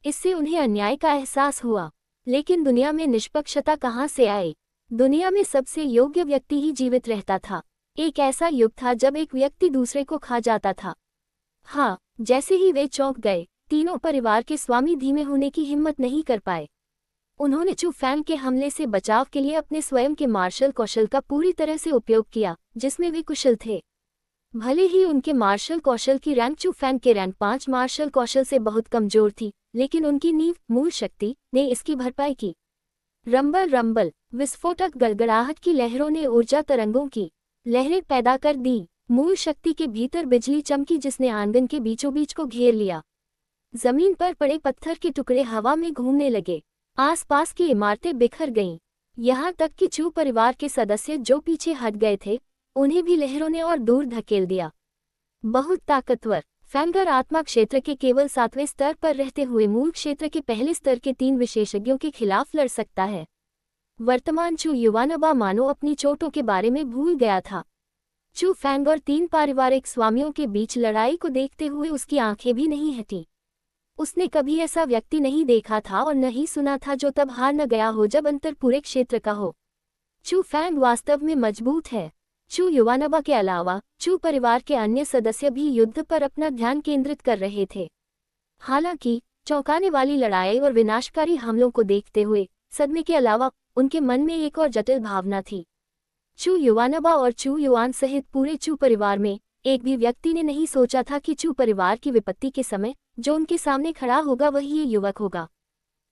इससे उन्हें अन्याय का एहसास हुआ। लेकिन दुनिया में निष्पक्षता कहाँ से आई? दुनिया में सबसे योग्य व्यक्ति ही जीवित रहता था। एक ऐसा युग था जब एक व्यक्ति दूसरे को खा जाता था। हाँ, जैसे ही वे चौंक गए, तीनों परिवार के स्वामी धीमे होने की हिम्मत नहीं कर पाए। उन्होंने चू फैंग के हमले से बचाव के लिए अपने स्वयं के मार्शल कौशल का पूरी तरह से उपयोग किया, जिसमें वे कुशल थे। भले ही उनके मार्शल कौशल की रैंक चू फैंग के रैंक 5 मार्शल कौशल से बहुत कमजोर थी, लेकिन उनकी नींव, मूल शक्ति, ने इसकी भरपाई की। रंबल रंबल, विस्फोटक गड़गड़ाहट की लहरों ने ऊर्जा तरंगों की लहरें पैदा कर दी। मूल शक्ति के भीतर बिजली चमकी जिसने आंगन के बीचों बीच को घेर लिया। जमीन पर पड़े पत्थर के टुकड़े हवा में घूमने लगे। आसपास की इमारतें बिखर गईं। यहाँ तक कि चू परिवार के सदस्य जो पीछे हट गए थे, उन्हें भी लहरों ने और दूर धकेल दिया। बहुत ताकतवर फैंगर आत्मा क्षेत्र के केवल 7वें स्तर पर रहते हुए मूल क्षेत्र के पहले स्तर के 3 विशेषज्ञों के खिलाफ लड़ सकता है। वर्तमान चू युवानबा मानो अपनी चोटों के बारे में भूल गया था। चू फैंग और 3 पारिवारिक स्वामियों के बीच लड़ाई को देखते हुए उसकी आंखें भी नहीं हटी। उसने कभी ऐसा व्यक्ति नहीं देखा था और न ही सुना था जो तब हार न गया हो जब अंतर पूरे क्षेत्र का हो। चू फैंग वास्तव में मजबूत है। चू युवानबा के अलावा चू परिवार के अन्य सदस्य भी युद्ध पर अपना ध्यान केंद्रित कर रहे थे। हालांकि चौंकाने वाली लड़ाई और विनाशकारी हमलों को देखते हुए सदमे के अलावा उनके मन में एक और जटिल भावना थी। चू युवानबा और चू युआन सहित पूरे चू परिवार में एक भी व्यक्ति ने नहीं सोचा था कि चू परिवार की विपत्ति के समय जो उनके सामने खड़ा होगा वही ये युवक होगा।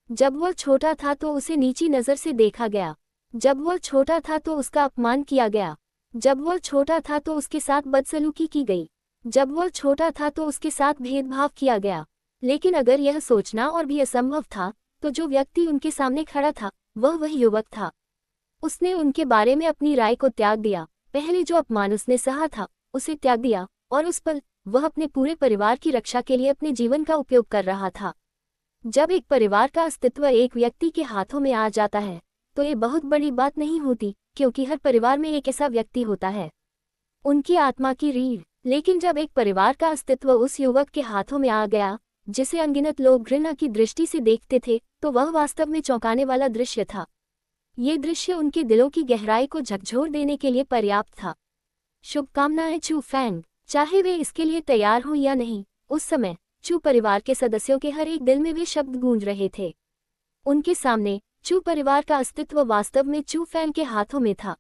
जब वह छोटा था तो उसे नीची नज़र से देखा गया। जब वह छोटा था तो उसका अपमान किया गया। जब वह छोटा था तो उसके साथ बदसलूकी की गई। जब वह छोटा था तो उसके साथ भेदभाव किया गया। लेकिन अगर यह सोचना और भी असंभव था, तो जो व्यक्ति उनके सामने खड़ा था वह युवक था। उसने उनके बारे में अपनी राय को त्याग दिया। पहले जो अपमान उसने सहा था उसे त्याग दिया, और उस पल वह अपने पूरे परिवार की रक्षा के लिए अपने जीवन का उपयोग कर रहा था। जब एक परिवार का अस्तित्व एक व्यक्ति के हाथों में आ जाता है, तो ये बहुत बड़ी बात नहीं होती, क्योंकि हर परिवार में एक ऐसा व्यक्ति होता है, उनकी आत्मा की रीढ़। लेकिन जब एक परिवार का अस्तित्व उस युवक के हाथों में आ गया, जिसे अनगिनत लोग घृणा की दृष्टि से देखते थे, तो वह वास्तव में चौंकाने वाला दृश्य था। ये दृश्य उनके दिलों की गहराई को झकझोर देने के लिए पर्याप्त था। शुभकामनाएं चू फैंग। चाहे वे इसके लिए तैयार हों या नहीं, उस समय चू परिवार के सदस्यों के हर एक दिल में वे शब्द गूंज रहे थे। उनके सामने चू परिवार का अस्तित्व वास्तव में चू फैंग के हाथों में था।